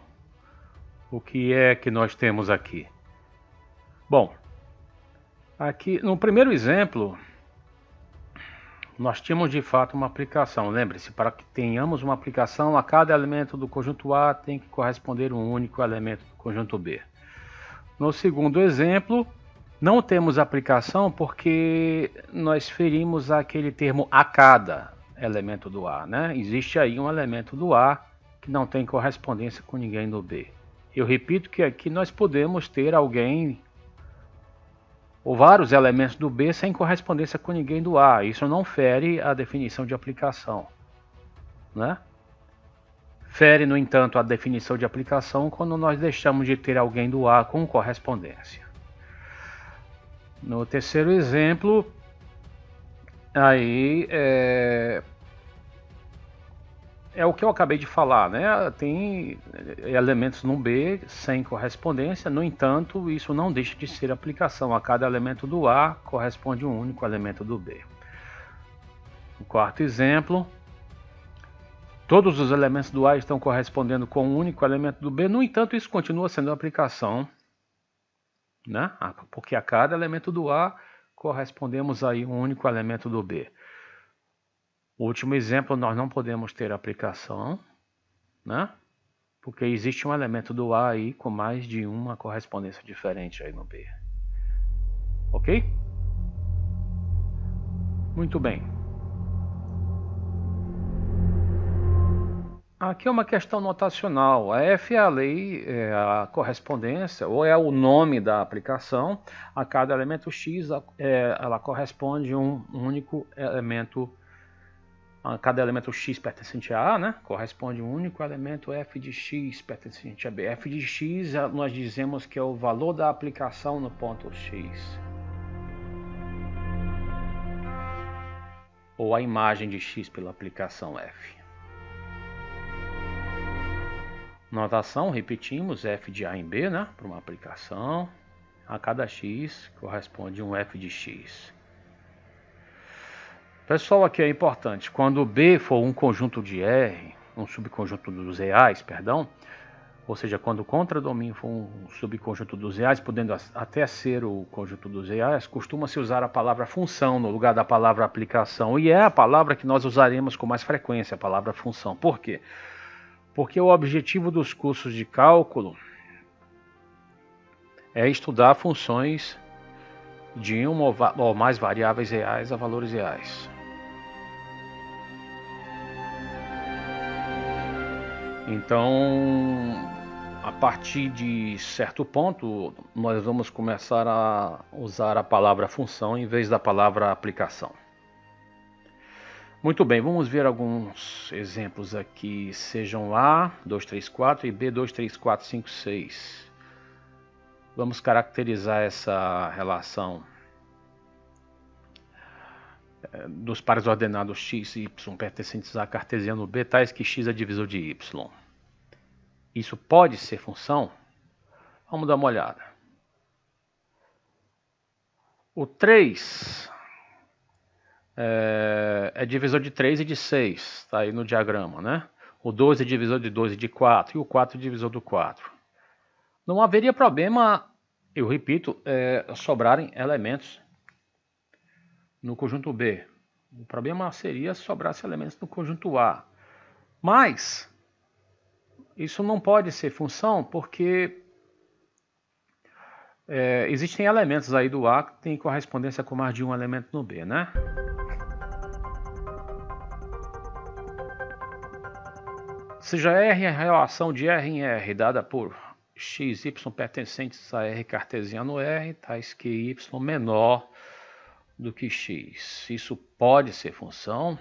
o que é que nós temos aqui? Bom, aqui no primeiro exemplo, nós tínhamos de fato uma aplicação. Lembre-se, para que tenhamos uma aplicação, a cada elemento do conjunto A tem que corresponder um único elemento do conjunto B. No segundo exemplo, não temos aplicação porque nós ferimos aquele termo a cada elemento do A, né? Existe aí um elemento do A que não tem correspondência com ninguém do B. Eu repito que aqui nós podemos ter alguém ou vários elementos do B sem correspondência com ninguém do A. Isso não fere a definição de aplicação, né? Fere, no entanto, a definição de aplicação quando nós deixamos de ter alguém do A com correspondência. No terceiro exemplo, aí é o que eu acabei de falar, né? Tem elementos no B sem correspondência, no entanto, isso não deixa de ser aplicação. A cada elemento do A corresponde um único elemento do B. O quarto exemplo, todos os elementos do A estão correspondendo com um único elemento do B, no entanto, isso continua sendo aplicação, né? Porque a cada elemento do A correspondemos aí um único elemento do B. O último exemplo, nós não podemos ter aplicação, né? Porque existe um elemento do A aí com mais de uma correspondência diferente aí no B. Ok? Muito bem. Aqui é uma questão notacional. A F é a lei, é a correspondência, ou é o nome da aplicação. A cada elemento X, ela corresponde a um único elemento. A cada elemento X pertencente a A, né, corresponde um único elemento F de X pertencente a B. F de X nós dizemos que é o valor da aplicação no ponto X. Ou a imagem de X pela aplicação F. Notação, repetimos, F de A em B, né, para uma aplicação. A cada X corresponde um F de X. Pessoal, aqui é importante, quando B for um conjunto de R, um subconjunto dos reais, perdão, ou seja, quando o contradomínio for um subconjunto dos reais, podendo até ser o conjunto dos reais, costuma-se usar a palavra função no lugar da palavra aplicação, e é a palavra que nós usaremos com mais frequência, a palavra função. Por quê? Porque o objetivo dos cursos de cálculo é estudar funções de uma ou mais variáveis reais a valores reais. Então, a partir de certo ponto, nós vamos começar a usar a palavra função em vez da palavra aplicação. Muito bem, vamos ver alguns exemplos aqui, sejam A, 2, 3, 4 e B, 2, 3, 4, 5, 6. Vamos caracterizar essa relação dos pares ordenados x e y pertencentes a cartesiano B, tais que x é divisor de y. Isso pode ser função? Vamos dar uma olhada. O 3 é divisor de 3 e de 6, está aí no diagrama, né? O 2 é divisor de 2 e de 4, e o 4 é divisor do 4. Não haveria problema, eu repito, sobrarem elementos no conjunto B. O problema seria se sobrasse elementos no conjunto A. Mas isso não pode ser função porque existem elementos aí do A que têm correspondência com mais de um elemento no B, né? Seja R a relação de R em R dada por x, y pertencentes a R cartesiano R, tais que y menor do que x. Isso pode ser função.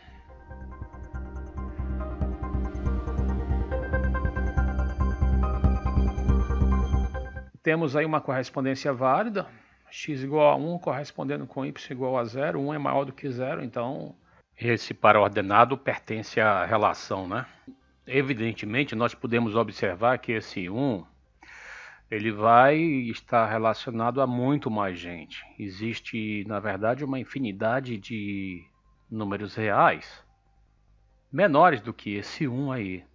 Temos aí uma correspondência válida, x igual a 1 correspondendo com y igual a 0, 1 é maior do que 0, então esse par ordenado pertence à relação, né? Evidentemente, nós podemos observar que esse 1 ele vai estar relacionado a muito mais gente. Existe, na verdade, uma infinidade de números reais menores do que esse 1 aí.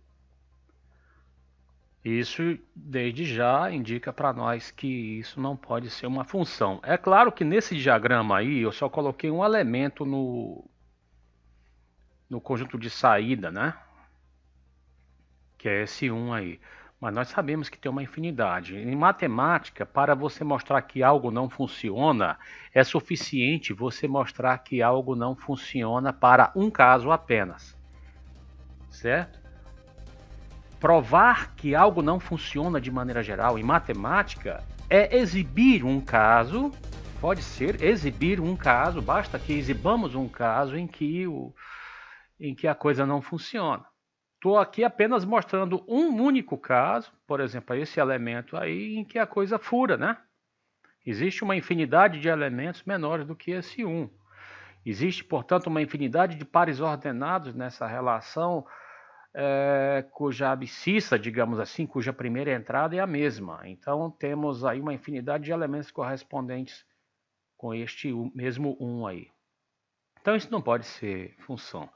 Isso, desde já, indica para nós que isso não pode ser uma função. É claro que nesse diagrama aí eu só coloquei um elemento no conjunto de saída, né? Que é esse 1 aí. Mas nós sabemos que tem uma infinidade. Em matemática, para você mostrar que algo não funciona, é suficiente você mostrar que algo não funciona para um caso apenas. Certo? Provar que algo não funciona de maneira geral em matemática é exibir um caso, pode ser exibir um caso, basta que exibamos um caso em que a coisa não funciona. Estou aqui apenas mostrando um único caso, por exemplo, esse elemento aí, em que a coisa fura, né? Existe uma infinidade de elementos menores do que esse 1. Existe, portanto, uma infinidade de pares ordenados nessa relação, cuja abscissa, digamos assim, cuja primeira entrada é a mesma. Então, temos aí uma infinidade de elementos correspondentes com este mesmo 1 aí. Então, isso não pode ser função.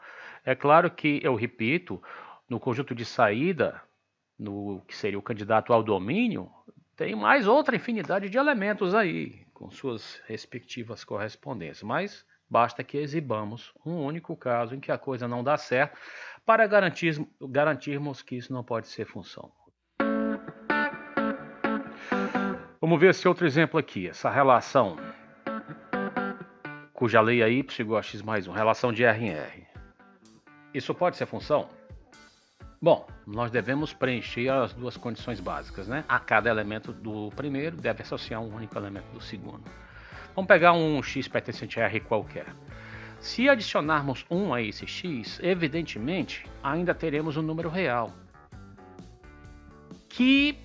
É claro que, eu repito, no conjunto de saída, no que seria o candidato ao domínio, tem mais outra infinidade de elementos aí, com suas respectivas correspondências. Mas basta que exibamos um único caso em que a coisa não dá certo, para garantirmos que isso não pode ser função. Vamos ver esse outro exemplo aqui, essa relação, cuja lei é y igual a x mais 1, relação de R em R. Isso pode ser função? Bom, nós devemos preencher as duas condições básicas, né? A cada elemento do primeiro deve associar um único elemento do segundo. Vamos pegar um x pertencente a R qualquer. Se adicionarmos 1 a esse x, evidentemente, ainda teremos um número real, que,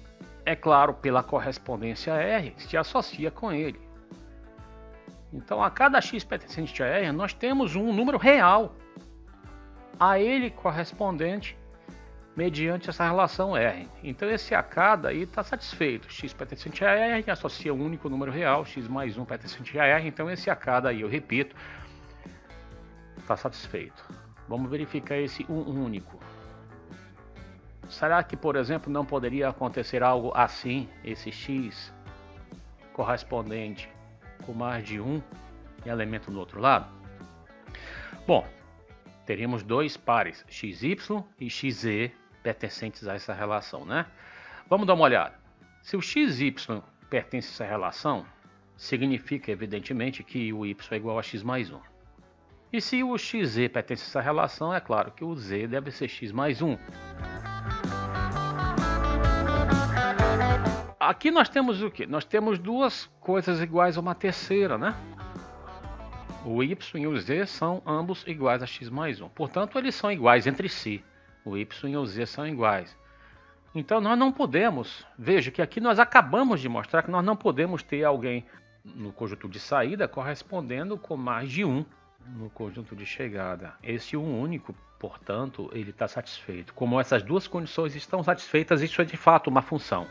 é claro, pela correspondência a R, se associa com ele. Então, a cada x pertencente a R, nós temos um número real a ele correspondente mediante essa relação R. Então, esse a cada aí está satisfeito. X pertencente a R associa um único número real, x mais 1 pertencente a R. Então, esse a cada aí, eu repito, está satisfeito. Vamos verificar esse único. Será que, por exemplo, não poderia acontecer algo assim, esse x correspondente com mais de um elemento no outro lado? Bom, teríamos dois pares, xy e xz, pertencentes a essa relação, né? Vamos dar uma olhada. Se o xy pertence a essa relação, significa, evidentemente, que o y é igual a x mais 1. E se o xz pertence a essa relação, é claro que o z deve ser x mais 1. Aqui nós temos o quê? Nós temos duas coisas iguais a uma terceira, né? O y e o z são ambos iguais a x mais 1. Portanto, eles são iguais entre si. O y e o z são iguais. Então, nós não podemos... Veja que aqui nós acabamos de mostrar que nós não podemos ter alguém no conjunto de saída correspondendo com mais de 1 no conjunto de chegada. Esse 1 único, portanto, ele está satisfeito. Como essas duas condições estão satisfeitas, isso é de fato uma função.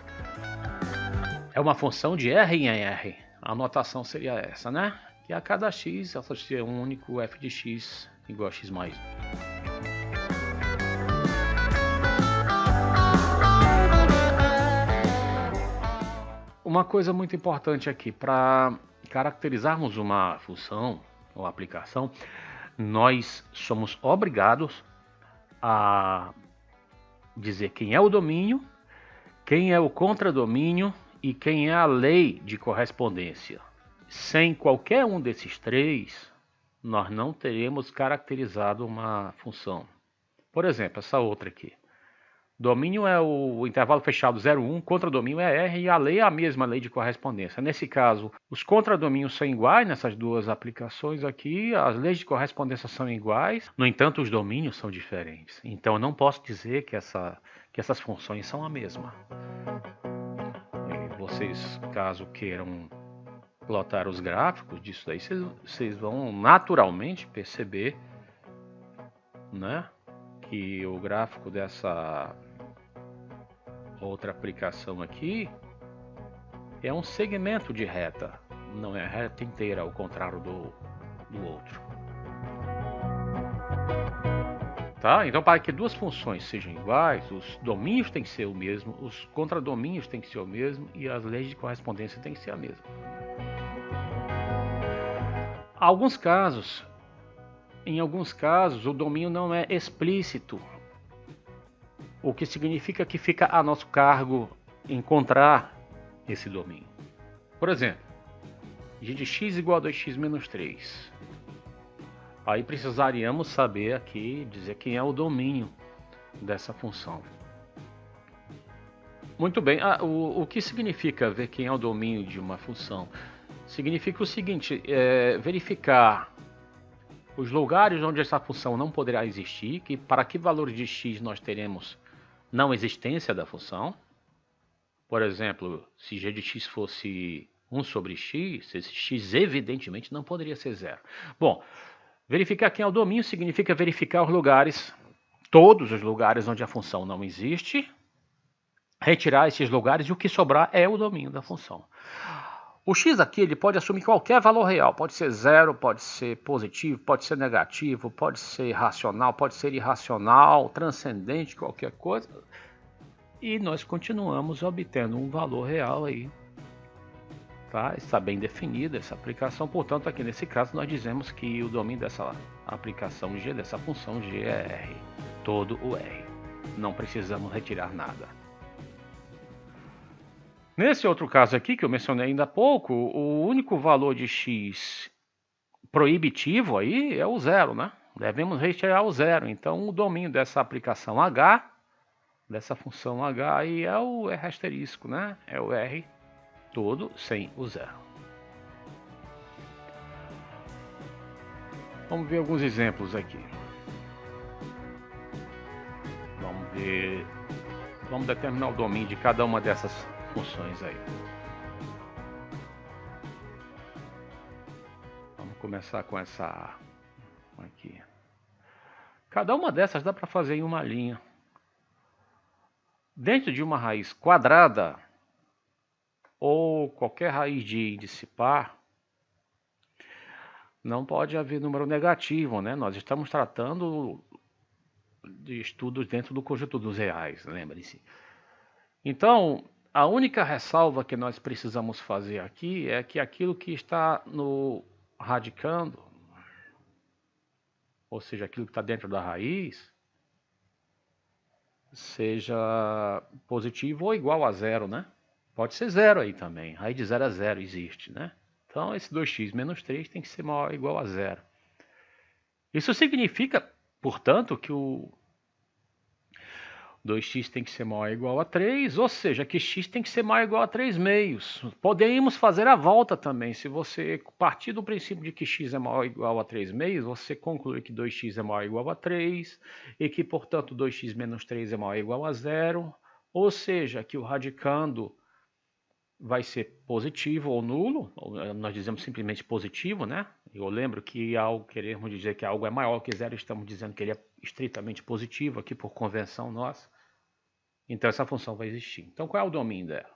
É uma função de R em R. A notação seria essa, né? Que a cada x associa um único f de x igual a x mais 1. Uma coisa muito importante aqui, para caracterizarmos uma função ou aplicação, nós somos obrigados a dizer quem é o domínio, quem é o contradomínio e quem é a lei de correspondência. Sem qualquer um desses três, nós não teremos caracterizado uma função. Por exemplo, essa outra aqui. Domínio é o intervalo fechado 0,1, contradomínio é R e a lei é a mesma lei de correspondência. Nesse caso, os contradomínios são iguais nessas duas aplicações aqui, as leis de correspondência são iguais, no entanto os domínios são diferentes. Então eu não posso dizer que essas funções são a mesma. E vocês, caso queiram plotar os gráficos disso daí, vocês vão naturalmente perceber, né, que o gráfico dessa outra aplicação aqui é um segmento de reta, não é a reta inteira, ao contrário do outro. Tá? Então, para que duas funções sejam iguais, os domínios têm que ser o mesmo, os contradomínios têm que ser o mesmo e as leis de correspondência têm que ser a mesma. Em alguns casos, o domínio não é explícito, o que significa que fica a nosso cargo encontrar esse domínio. Por exemplo, g de x igual a 2x menos 3. Aí precisaríamos saber aqui, dizer quem é o domínio dessa função. Muito bem, o que significa ver quem é o domínio de uma função? Significa o seguinte, verificar os lugares onde essa função não poderá existir, que para que valores de x nós teremos não existência da função. Por exemplo, se g de x fosse 1 sobre x, esse x evidentemente não poderia ser zero. Bom, verificar quem é o domínio significa verificar os lugares, todos os lugares onde a função não existe, retirar esses lugares e o que sobrar é o domínio da função. O x aqui ele pode assumir qualquer valor real, pode ser zero, pode ser positivo, pode ser negativo, pode ser racional, pode ser irracional, transcendente, qualquer coisa. E nós continuamos obtendo um valor real aí. Tá? Está bem definida essa aplicação, portanto aqui nesse caso nós dizemos que o domínio dessa aplicação G, dessa função G é R, todo o R. Não precisamos retirar nada. Nesse outro caso aqui, que eu mencionei ainda há pouco, o único valor de x proibitivo aí é o zero, né? Devemos retirar o zero. Então, o domínio dessa aplicação H, dessa função H, aí é o R asterisco, né? É o R todo sem o zero. Vamos ver alguns exemplos aqui. Vamos determinar o domínio de cada uma dessas funções aí. Vamos começar com essa aqui. Cada uma dessas dá para fazer em uma linha. Dentro de uma raiz quadrada ou qualquer raiz de índice par, não pode haver número negativo, né? Nós estamos tratando de estudos dentro do conjunto dos reais, lembre-se. Então, a única ressalva que nós precisamos fazer aqui é que aquilo que está no radicando, ou seja, aquilo que está dentro da raiz, seja positivo ou igual a zero, né? Pode ser zero aí também, raiz de 0 a 0 existe, né? Então, esse 2x menos 3 tem que ser maior ou igual a zero. Isso significa, portanto, que o 2x tem que ser maior ou igual a 3, ou seja, que x tem que ser maior ou igual a 3 meios. Podemos fazer a volta também. Se você partir do princípio de que x é maior ou igual a 3 meios, você conclui que 2x é maior ou igual a 3, e que, portanto, 2x menos 3 é maior ou igual a 0, ou seja, que o radicando vai ser positivo ou nulo, nós dizemos simplesmente positivo, né? Eu lembro que ao querermos dizer que algo é maior que zero, estamos dizendo que ele é estritamente positivo aqui por convenção nossa. Então essa função vai existir. Então qual é o domínio dela?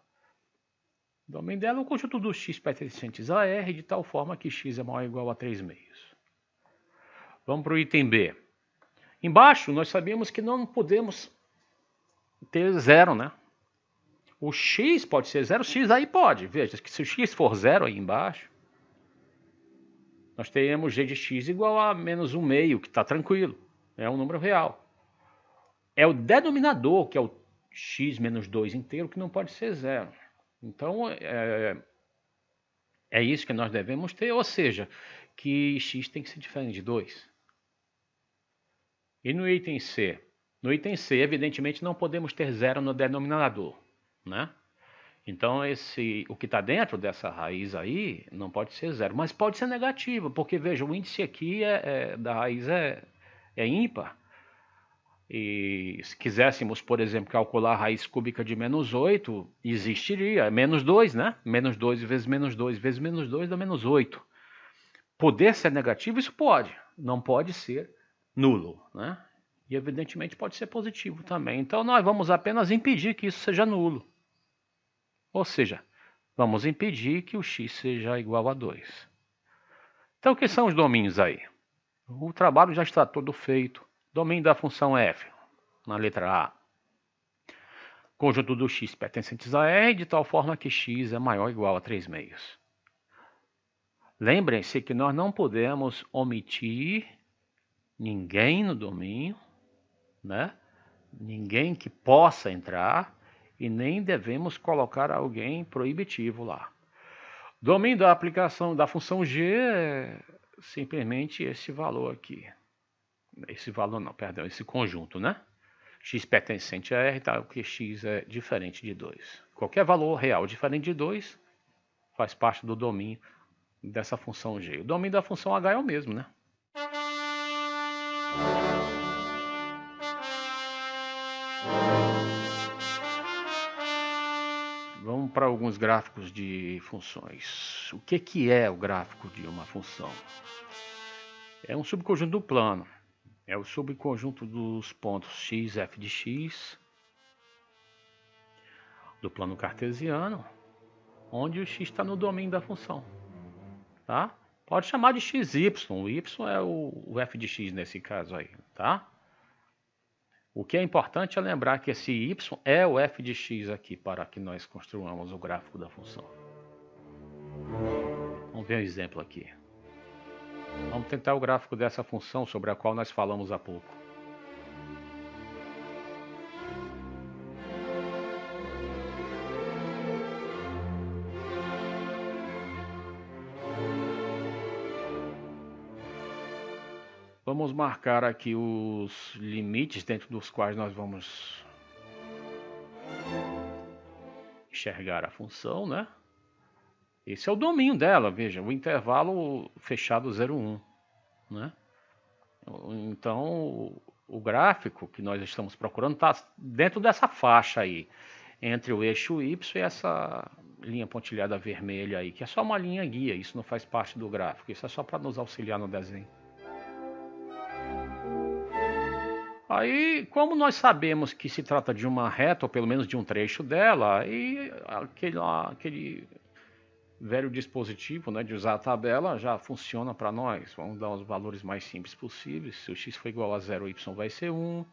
O domínio dela é o conjunto dos x pertencentes a R de tal forma que x é maior ou igual a 3 meios. Vamos para o item B. Embaixo nós sabemos que não podemos ter zero, né? O x pode ser zero, x aí pode. Veja que se o x for zero aí embaixo, nós teremos g de x igual a menos 1 meio, que está tranquilo. É um número real. É o denominador, que é o x menos 2 inteiro, que não pode ser zero. Então, é isso que nós devemos ter, ou seja, que x tem que ser diferente de 2. E no item C? No item C, evidentemente, não podemos ter zero no denominador, né? Então, o que está dentro dessa raiz aí não pode ser zero, mas pode ser negativo, porque veja, o índice aqui da raiz é ímpar. E se quiséssemos, por exemplo, calcular a raiz cúbica de menos 8, existiria menos 2, né? Menos 2 vezes menos 2 vezes menos 2 dá menos 8. Poder ser negativo, isso pode. Não pode ser nulo, né? E evidentemente pode ser positivo também. Então nós vamos apenas impedir que isso seja nulo. Ou seja, vamos impedir que o x seja igual a 2. Então, o que são os domínios aí? O trabalho já está todo feito. Domínio da função f, na letra A. Conjunto dos x pertencentes a R, de tal forma que x é maior ou igual a 3 meios. Lembrem-se que nós não podemos omitir ninguém no domínio, né? Ninguém que possa entrar, e nem devemos colocar alguém proibitivo lá. Domínio da aplicação da função g é simplesmente esse valor aqui. Esse valor não, perdão, esse conjunto, né? X pertencente a R, tá, que x é diferente de 2. Qualquer valor real diferente de 2 faz parte do domínio dessa função g. O domínio da função h é o mesmo, né? Vamos para alguns gráficos de funções. O que é o gráfico de uma função? É um subconjunto do plano. É o subconjunto dos pontos x, f de x, do plano cartesiano, onde o x está no domínio da função. Tá? Pode chamar de xy. O y é o f de x nesse caso aí. Tá? O que é importante é lembrar que esse y é o f de x aqui para que nós construamos o gráfico da função. Vamos ver um exemplo aqui. Vamos tentar o gráfico dessa função sobre a qual nós falamos há pouco. Vamos marcar aqui os limites dentro dos quais nós vamos enxergar a função, né? Esse é o domínio dela, veja, o intervalo fechado 0,1, né? Então, o gráfico que nós estamos procurando está dentro dessa faixa aí, entre o eixo Y e essa linha pontilhada vermelha aí, que é só uma linha guia, isso não faz parte do gráfico, isso é só para nos auxiliar no desenho. Aí, como nós sabemos que se trata de uma reta, ou pelo menos de um trecho dela, aí aquele velho dispositivo, né, de usar a tabela já funciona para nós. Vamos dar os valores mais simples possíveis. Se o x for igual a 0, y vai ser 1.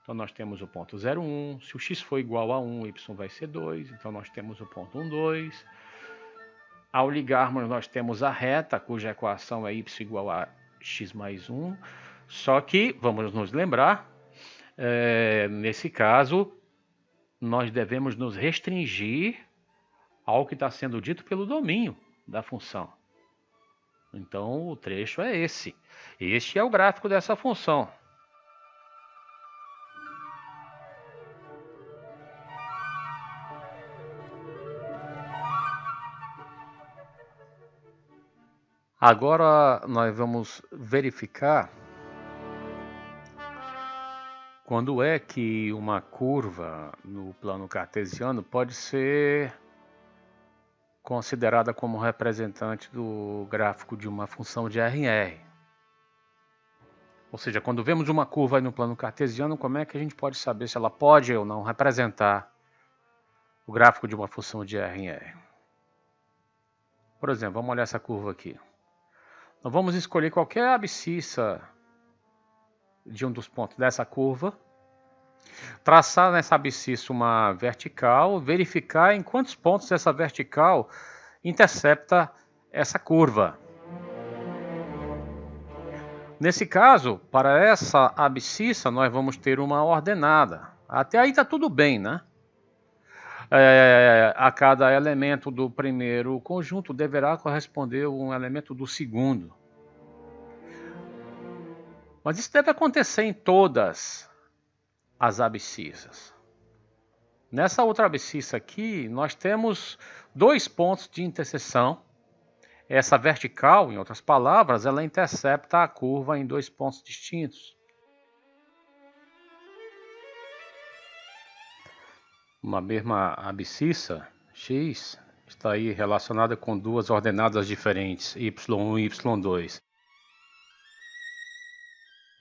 Então nós temos o ponto 0,1. Se o x for igual a 1, y vai ser 2. Então nós temos o ponto 1, 2. Ao ligarmos, nós temos a reta, cuja equação é y igual a x mais 1. Só que, vamos nos lembrar, nesse caso, nós devemos nos restringir ao que está sendo dito pelo domínio da função. Então, o trecho é esse. Este é o gráfico dessa função. Agora nós vamos verificar quando é que uma curva no plano cartesiano pode ser considerada como representante do gráfico de uma função de R em R. Ou seja, quando vemos uma curva no plano cartesiano, como é que a gente pode saber se ela pode ou não representar o gráfico de uma função de R em R? Por exemplo, vamos olhar essa curva aqui. Nós vamos escolher qualquer abscissa de um dos pontos dessa curva, traçar nessa abscissa uma vertical, verificar em quantos pontos essa vertical intercepta essa curva. Nesse caso, para essa abscissa, nós vamos ter uma ordenada. Até aí está tudo bem, né? A cada elemento do primeiro conjunto deverá corresponder um elemento do segundo. Mas isso deve acontecer em todas as abscissas. Nessa outra abscissa aqui, nós temos dois pontos de interseção. Essa vertical, em outras palavras, ela intercepta a curva em dois pontos distintos. Uma mesma abscissa, x, está aí relacionada com duas ordenadas diferentes, y1 e y2.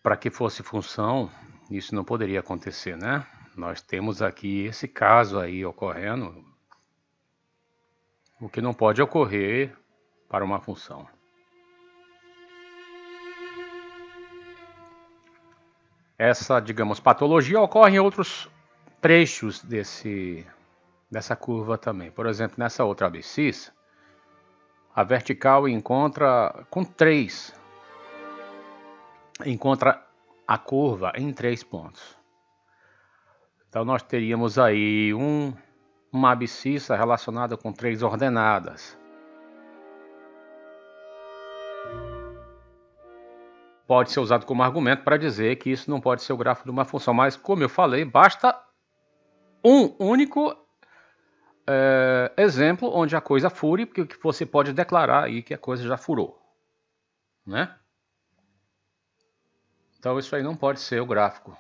Para que fosse função, isso não poderia acontecer, né? Nós temos aqui esse caso aí ocorrendo, o que não pode ocorrer para uma função. Essa, digamos, patologia ocorre em outros trechos dessa curva também. Por exemplo, nessa outra abscissa, a vertical encontra a curva em 3 pontos. Então nós teríamos aí uma abscissa relacionada com 3 ordenadas. Pode ser usado como argumento para dizer que isso não pode ser o gráfico de uma função, mas como eu falei, basta um único exemplo onde a coisa fure, porque você pode declarar aí que a coisa já furou, né? Então isso aí não pode ser o gráfico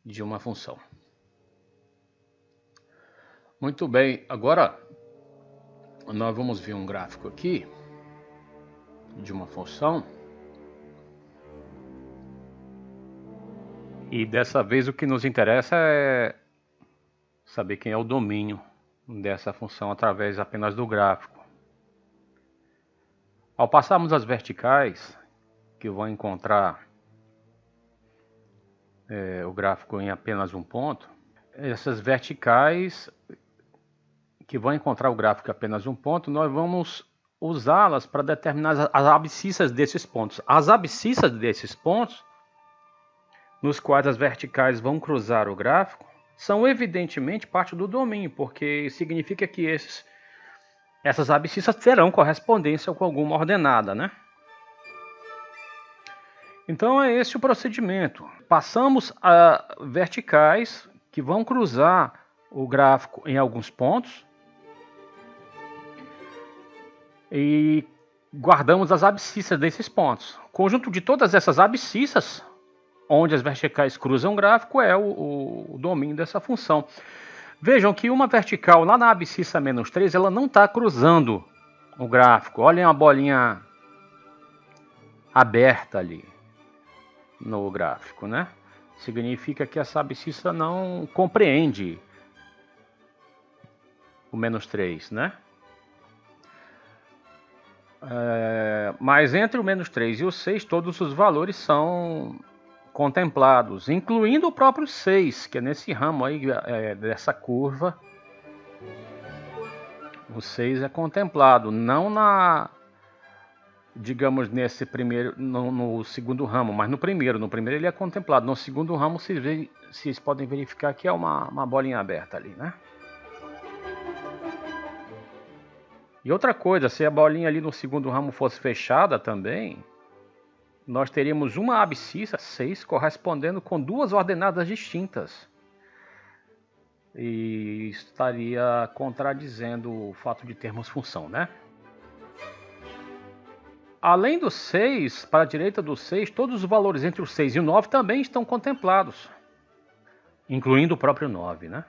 de uma função. Muito bem, agora nós vamos ver um gráfico aqui de uma função. E dessa vez o que nos interessa é saber quem é o domínio dessa função através apenas do gráfico. Ao passarmos as verticais, que vão encontrar o gráfico em apenas um ponto, essas verticais que vão encontrar o gráfico em apenas um ponto, nós vamos usá-las para determinar as abscissas desses pontos. As abscissas desses pontos, nos quais as verticais vão cruzar o gráfico, são evidentemente parte do domínio, porque significa que essas abscissas terão correspondência com alguma ordenada, né? Então é esse o procedimento. Passamos a verticais que vão cruzar o gráfico em alguns pontos e guardamos as abscissas desses pontos. O conjunto de todas essas abscissas onde as verticais cruzam o gráfico é o domínio dessa função. Vejam que uma vertical lá na abscissa -3, ela não está cruzando o gráfico. Olhem a bolinha aberta ali no gráfico, né? Significa que essa abscissa não compreende o -3, né? Mas entre o -3 e o 6, todos os valores são contemplados, incluindo o próprio 6, que é nesse ramo aí dessa curva. O 6 é contemplado, não digamos nesse primeiro, no segundo ramo, mas no primeiro ele é contemplado. No segundo ramo vocês podem verificar que é uma bolinha aberta ali, né? E outra coisa, se a bolinha ali no segundo ramo fosse fechada também, nós teríamos uma abscissa 6 correspondendo com duas ordenadas distintas. E isso estaria contradizendo o fato de termos função, né? Além do 6, para a direita do 6, todos os valores entre o 6 e o 9 também estão contemplados, incluindo o próprio 9, né?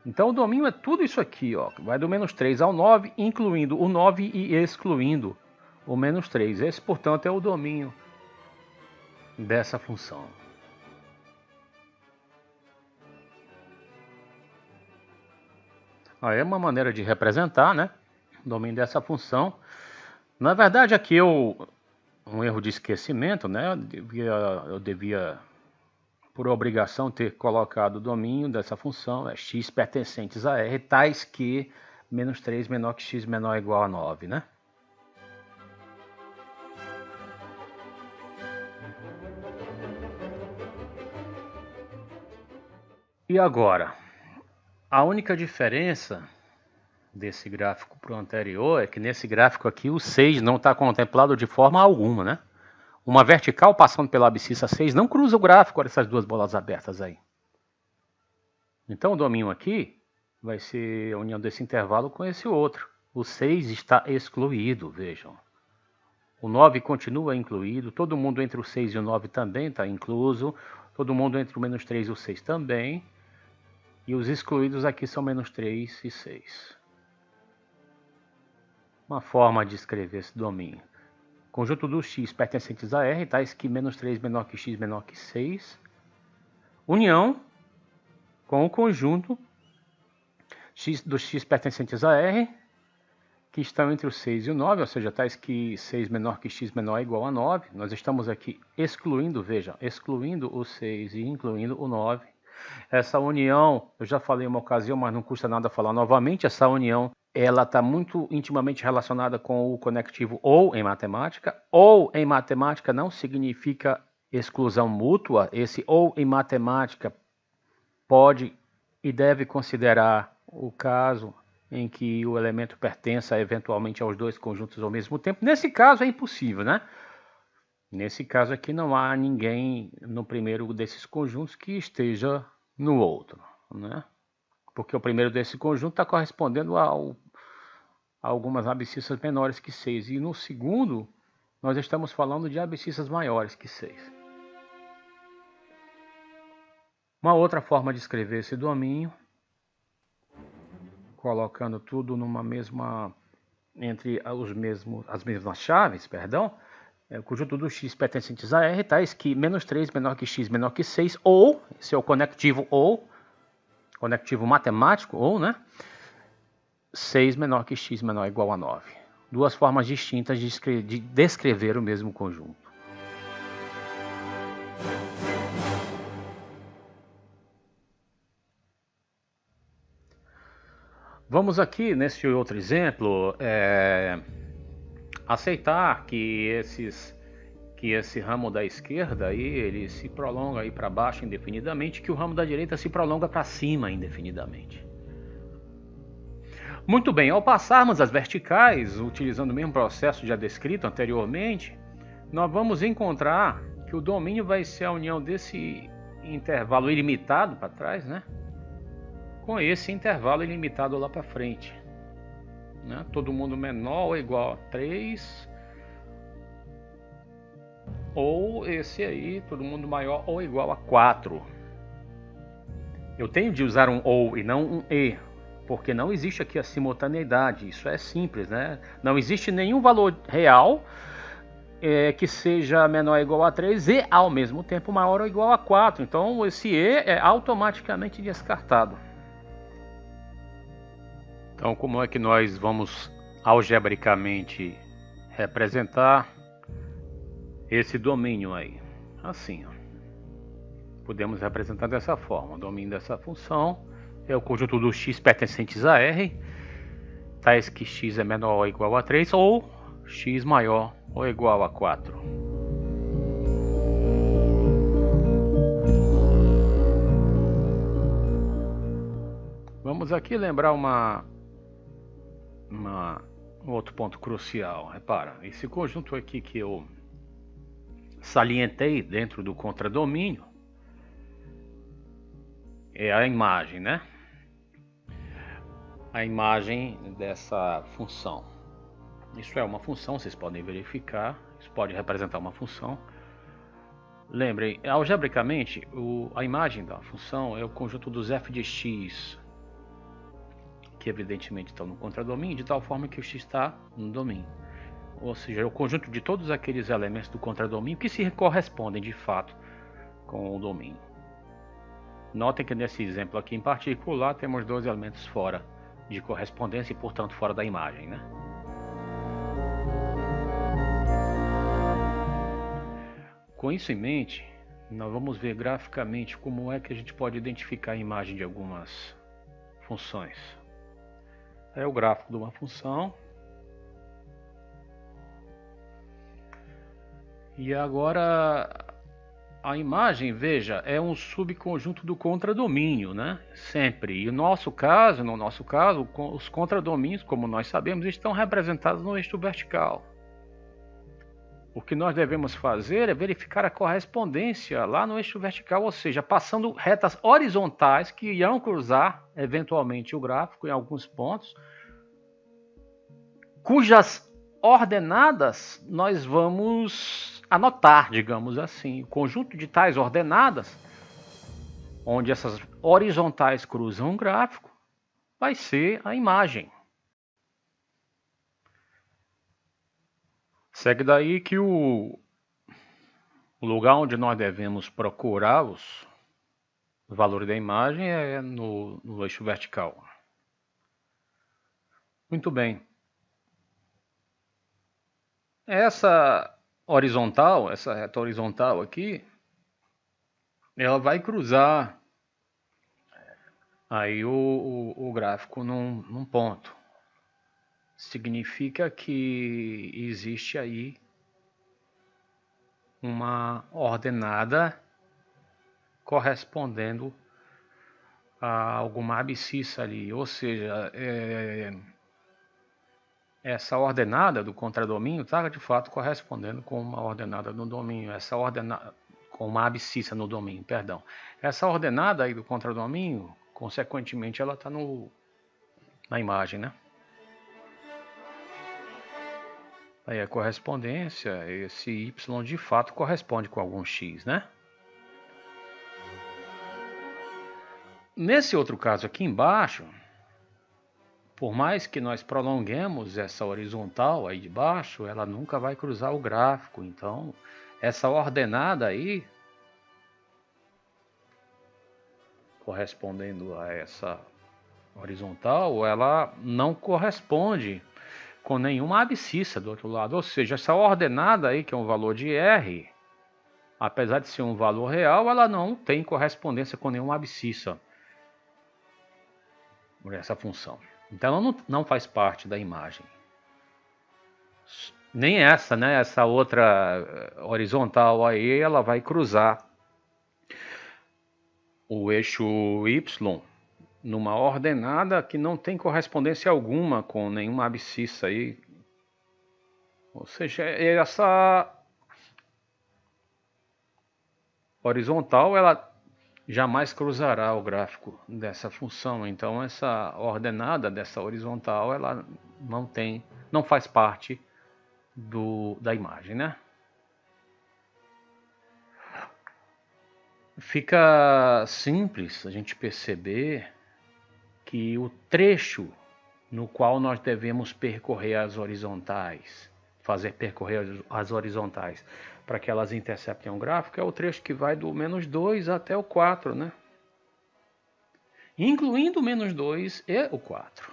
Então o domínio é tudo isso aqui, ó, vai do menos 3 ao 9, incluindo o 9 e excluindo o menos 3. Esse, portanto, é o domínio dessa função. Aí é uma maneira de representar, né, o domínio dessa função. Na verdade, aqui um erro de esquecimento, né, eu devia por obrigação ter colocado o domínio dessa função, é x pertencentes a R, tais que menos 3 menor que x menor ou igual a 9, né? E agora, a única diferença desse gráfico para o anterior é que nesse gráfico aqui o 6 não está contemplado de forma alguma, né? Uma vertical passando pela abscissa 6 não cruza o gráfico, olha essas duas bolas abertas aí. Então o domínio aqui vai ser a união desse intervalo com esse outro. O 6 está excluído, vejam. O 9 continua incluído, todo mundo entre o 6 e o 9 também está incluso, todo mundo entre o menos 3 e o 6 também, e os excluídos aqui são menos 3 e 6. Uma forma de escrever esse domínio. Conjunto dos x pertencentes a R, tais que menos 3 menor que x menor que 6. União com o conjunto dos x pertencentes a R, que estão entre o 6 e o 9, ou seja, tais que 6 menor que x menor é igual a 9. Nós estamos aqui excluindo, veja, excluindo o 6 e incluindo o 9. Essa união, eu já falei em uma ocasião, mas não custa nada falar novamente, essa união ela está muito intimamente relacionada com o conectivo ou em matemática. Ou em matemática não significa exclusão mútua. Esse ou em matemática pode e deve considerar o caso em que o elemento pertença eventualmente aos dois conjuntos ao mesmo tempo. Nesse caso é impossível, né? Nesse caso aqui não há ninguém no primeiro desses conjuntos que esteja no outro, né? Porque o primeiro desse conjunto está correspondendo a algumas abscissas menores que 6. E no segundo, nós estamos falando de abscissas maiores que 6. Uma outra forma de escrever esse domínio, colocando tudo numa mesma, entre as mesmas chaves, perdão, é o conjunto dos x pertencentes a R, tais que menos 3 menor que x menor que 6, ou, esse é o conectivo ou, conectivo matemático, ou, né? 6 menor que x menor ou igual a 9. Duas formas distintas de descrever o mesmo conjunto. Vamos aqui, nesse outro exemplo, aceitar que esse ramo da esquerda aí, ele se prolonga aí para baixo indefinidamente, que o ramo da direita se prolonga para cima indefinidamente. Muito bem, ao passarmos as verticais, utilizando o mesmo processo já descrito anteriormente, nós vamos encontrar que o domínio vai ser a união desse intervalo ilimitado para trás, né? Com esse intervalo ilimitado lá para frente, né? Todo mundo menor ou igual a 3, ou esse aí, todo mundo maior ou igual a 4. Eu tenho de usar um ou e não um e, porque não existe aqui a simultaneidade, isso é simples, né? Não existe nenhum valor real que seja menor ou igual a 3 e ao mesmo tempo maior ou igual a 4. Então esse e é automaticamente descartado. Então como é que nós vamos algebricamente representar esse domínio aí? Assim, ó. Podemos representar dessa forma. O domínio dessa função é o conjunto dos x pertencentes a R, tais que x é menor ou igual a 3 ou x maior ou igual a 4. Vamos aqui lembrar um outro ponto crucial. Repara, esse conjunto aqui que eu salientei dentro do contradomínio é a imagem, né? A imagem dessa função. Isso é uma função, vocês podem verificar. Isso pode representar uma função. Lembrem, algebricamente, a imagem da função é o conjunto dos f de x, que evidentemente estão no contradomínio, de tal forma que o x está no domínio. Ou seja, é o conjunto de todos aqueles elementos do contradomínio que se correspondem de fato com o domínio. Notem que nesse exemplo aqui em particular temos dois elementos fora de correspondência e portanto fora da imagem, né? Com isso em mente, nós vamos ver graficamente como é que a gente pode identificar a imagem de algumas funções. É o gráfico de uma função. E agora a imagem, veja, é um subconjunto do contradomínio, né? Sempre. E no nosso caso, os contradomínios, como nós sabemos, estão representados no eixo vertical. O que nós devemos fazer é verificar a correspondência lá no eixo vertical, ou seja, passando retas horizontais que irão cruzar eventualmente o gráfico em alguns pontos, cujas ordenadas nós vamos anotar, digamos assim. O conjunto de tais ordenadas, onde essas horizontais cruzam o gráfico, vai ser a imagem. Segue daí que o lugar onde nós devemos procurar os valores da imagem é no eixo vertical. Muito bem. Essa reta horizontal aqui, ela vai cruzar aí o gráfico num ponto. Significa que existe aí uma ordenada correspondendo a alguma abscissa ali, ou seja, essa ordenada do contradomínio está de fato correspondendo com uma ordenada no domínio, com uma abscissa no domínio, perdão. Essa ordenada aí do contradomínio, consequentemente, ela está na imagem, né? Aí a correspondência, esse y de fato corresponde com algum x, né? Nesse outro caso aqui embaixo, por mais que nós prolonguemos essa horizontal aí de baixo, ela nunca vai cruzar o gráfico. Então, essa ordenada aí, correspondendo a essa horizontal, ela não corresponde com nenhuma abscissa do outro lado. Ou seja, essa ordenada aí, que é um valor de R, apesar de ser um valor real, ela não tem correspondência com nenhuma abscissa por essa função. Então ela não faz parte da imagem. Nem essa, né? Essa outra horizontal aí, ela vai cruzar o eixo Y numa ordenada que não tem correspondência alguma com nenhuma abscissa aí. Ou seja, essa horizontal, ela jamais cruzará o gráfico dessa função. Então essa ordenada dessa horizontal, ela não faz parte da imagem, né? Fica simples a gente perceber que o trecho no qual nós devemos percorrer as horizontais, percorrer as horizontais para que elas interceptem um gráfico, é o trecho que vai do -2 até o 4, né? Incluindo o -2 e o 4.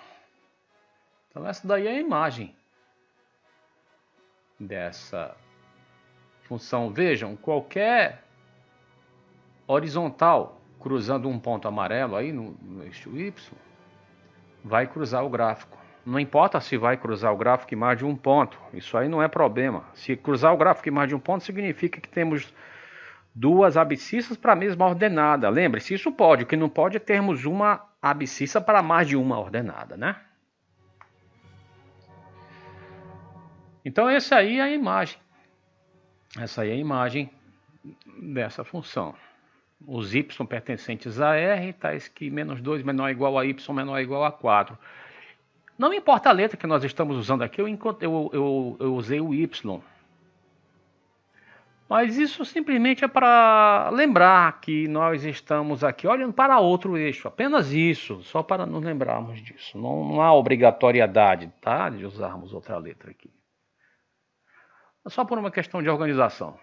Então essa daí é a imagem dessa função. Vejam, qualquer horizontal cruzando um ponto amarelo aí no eixo Y vai cruzar o gráfico. Não importa se vai cruzar o gráfico em mais de um ponto, isso aí não é problema. Se cruzar o gráfico em mais de um ponto, significa que temos duas abscissas para a mesma ordenada. Lembre-se, isso pode. O que não pode é termos uma abscissa para mais de uma ordenada, né? Então essa aí é a imagem. Essa aí é a imagem dessa função. Os y pertencentes a R, tais que -2 menor ou igual a y menor ou igual a 4. Não importa a letra que nós estamos usando aqui, eu usei o Y. Mas isso simplesmente é para lembrar que nós estamos aqui olhando para outro eixo. Apenas isso, só para nos lembrarmos disso. Não há obrigatoriedade, tá, de usarmos outra letra aqui. É só por uma questão de organização.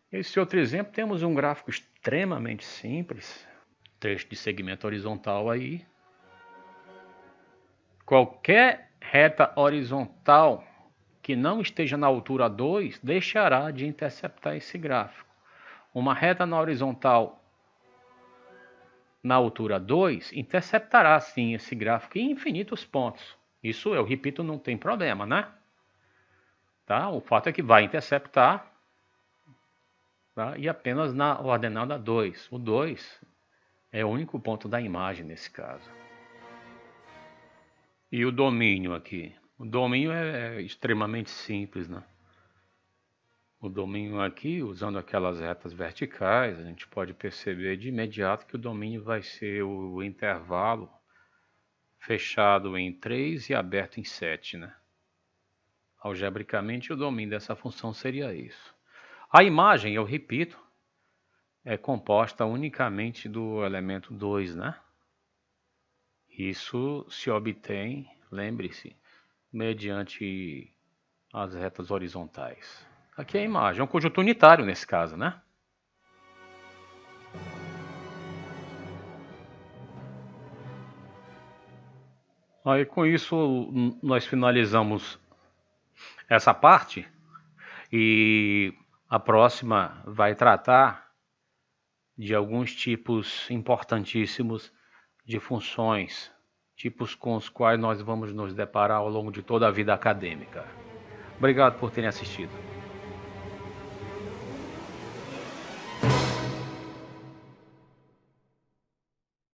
Esse outro exemplo, temos um gráfico extremamente simples. Trecho de segmento horizontal aí. Qualquer reta horizontal que não esteja na altura 2 deixará de interceptar esse gráfico. Uma reta na horizontal na altura 2 interceptará sim esse gráfico em infinitos pontos. Isso, eu repito, não tem problema, né? Tá? O fato é que vai interceptar, tá? E apenas na ordenada 2. O 2 é o único ponto da imagem nesse caso. E o domínio aqui? O domínio é extremamente simples, né? O domínio aqui, usando aquelas retas verticais, a gente pode perceber de imediato que o domínio vai ser o intervalo fechado em 3 e aberto em 7, né? Algebricamente, o domínio dessa função seria isso. A imagem, eu repito, é composta unicamente do elemento 2, né? Isso se obtém, lembre-se, mediante as retas horizontais. Aqui é a imagem, é um conjunto unitário nesse caso, né? Aí com isso nós finalizamos essa parte e a próxima vai tratar de alguns tipos importantíssimos de funções, tipos com os quais nós vamos nos deparar ao longo de toda a vida acadêmica. Obrigado por terem assistido.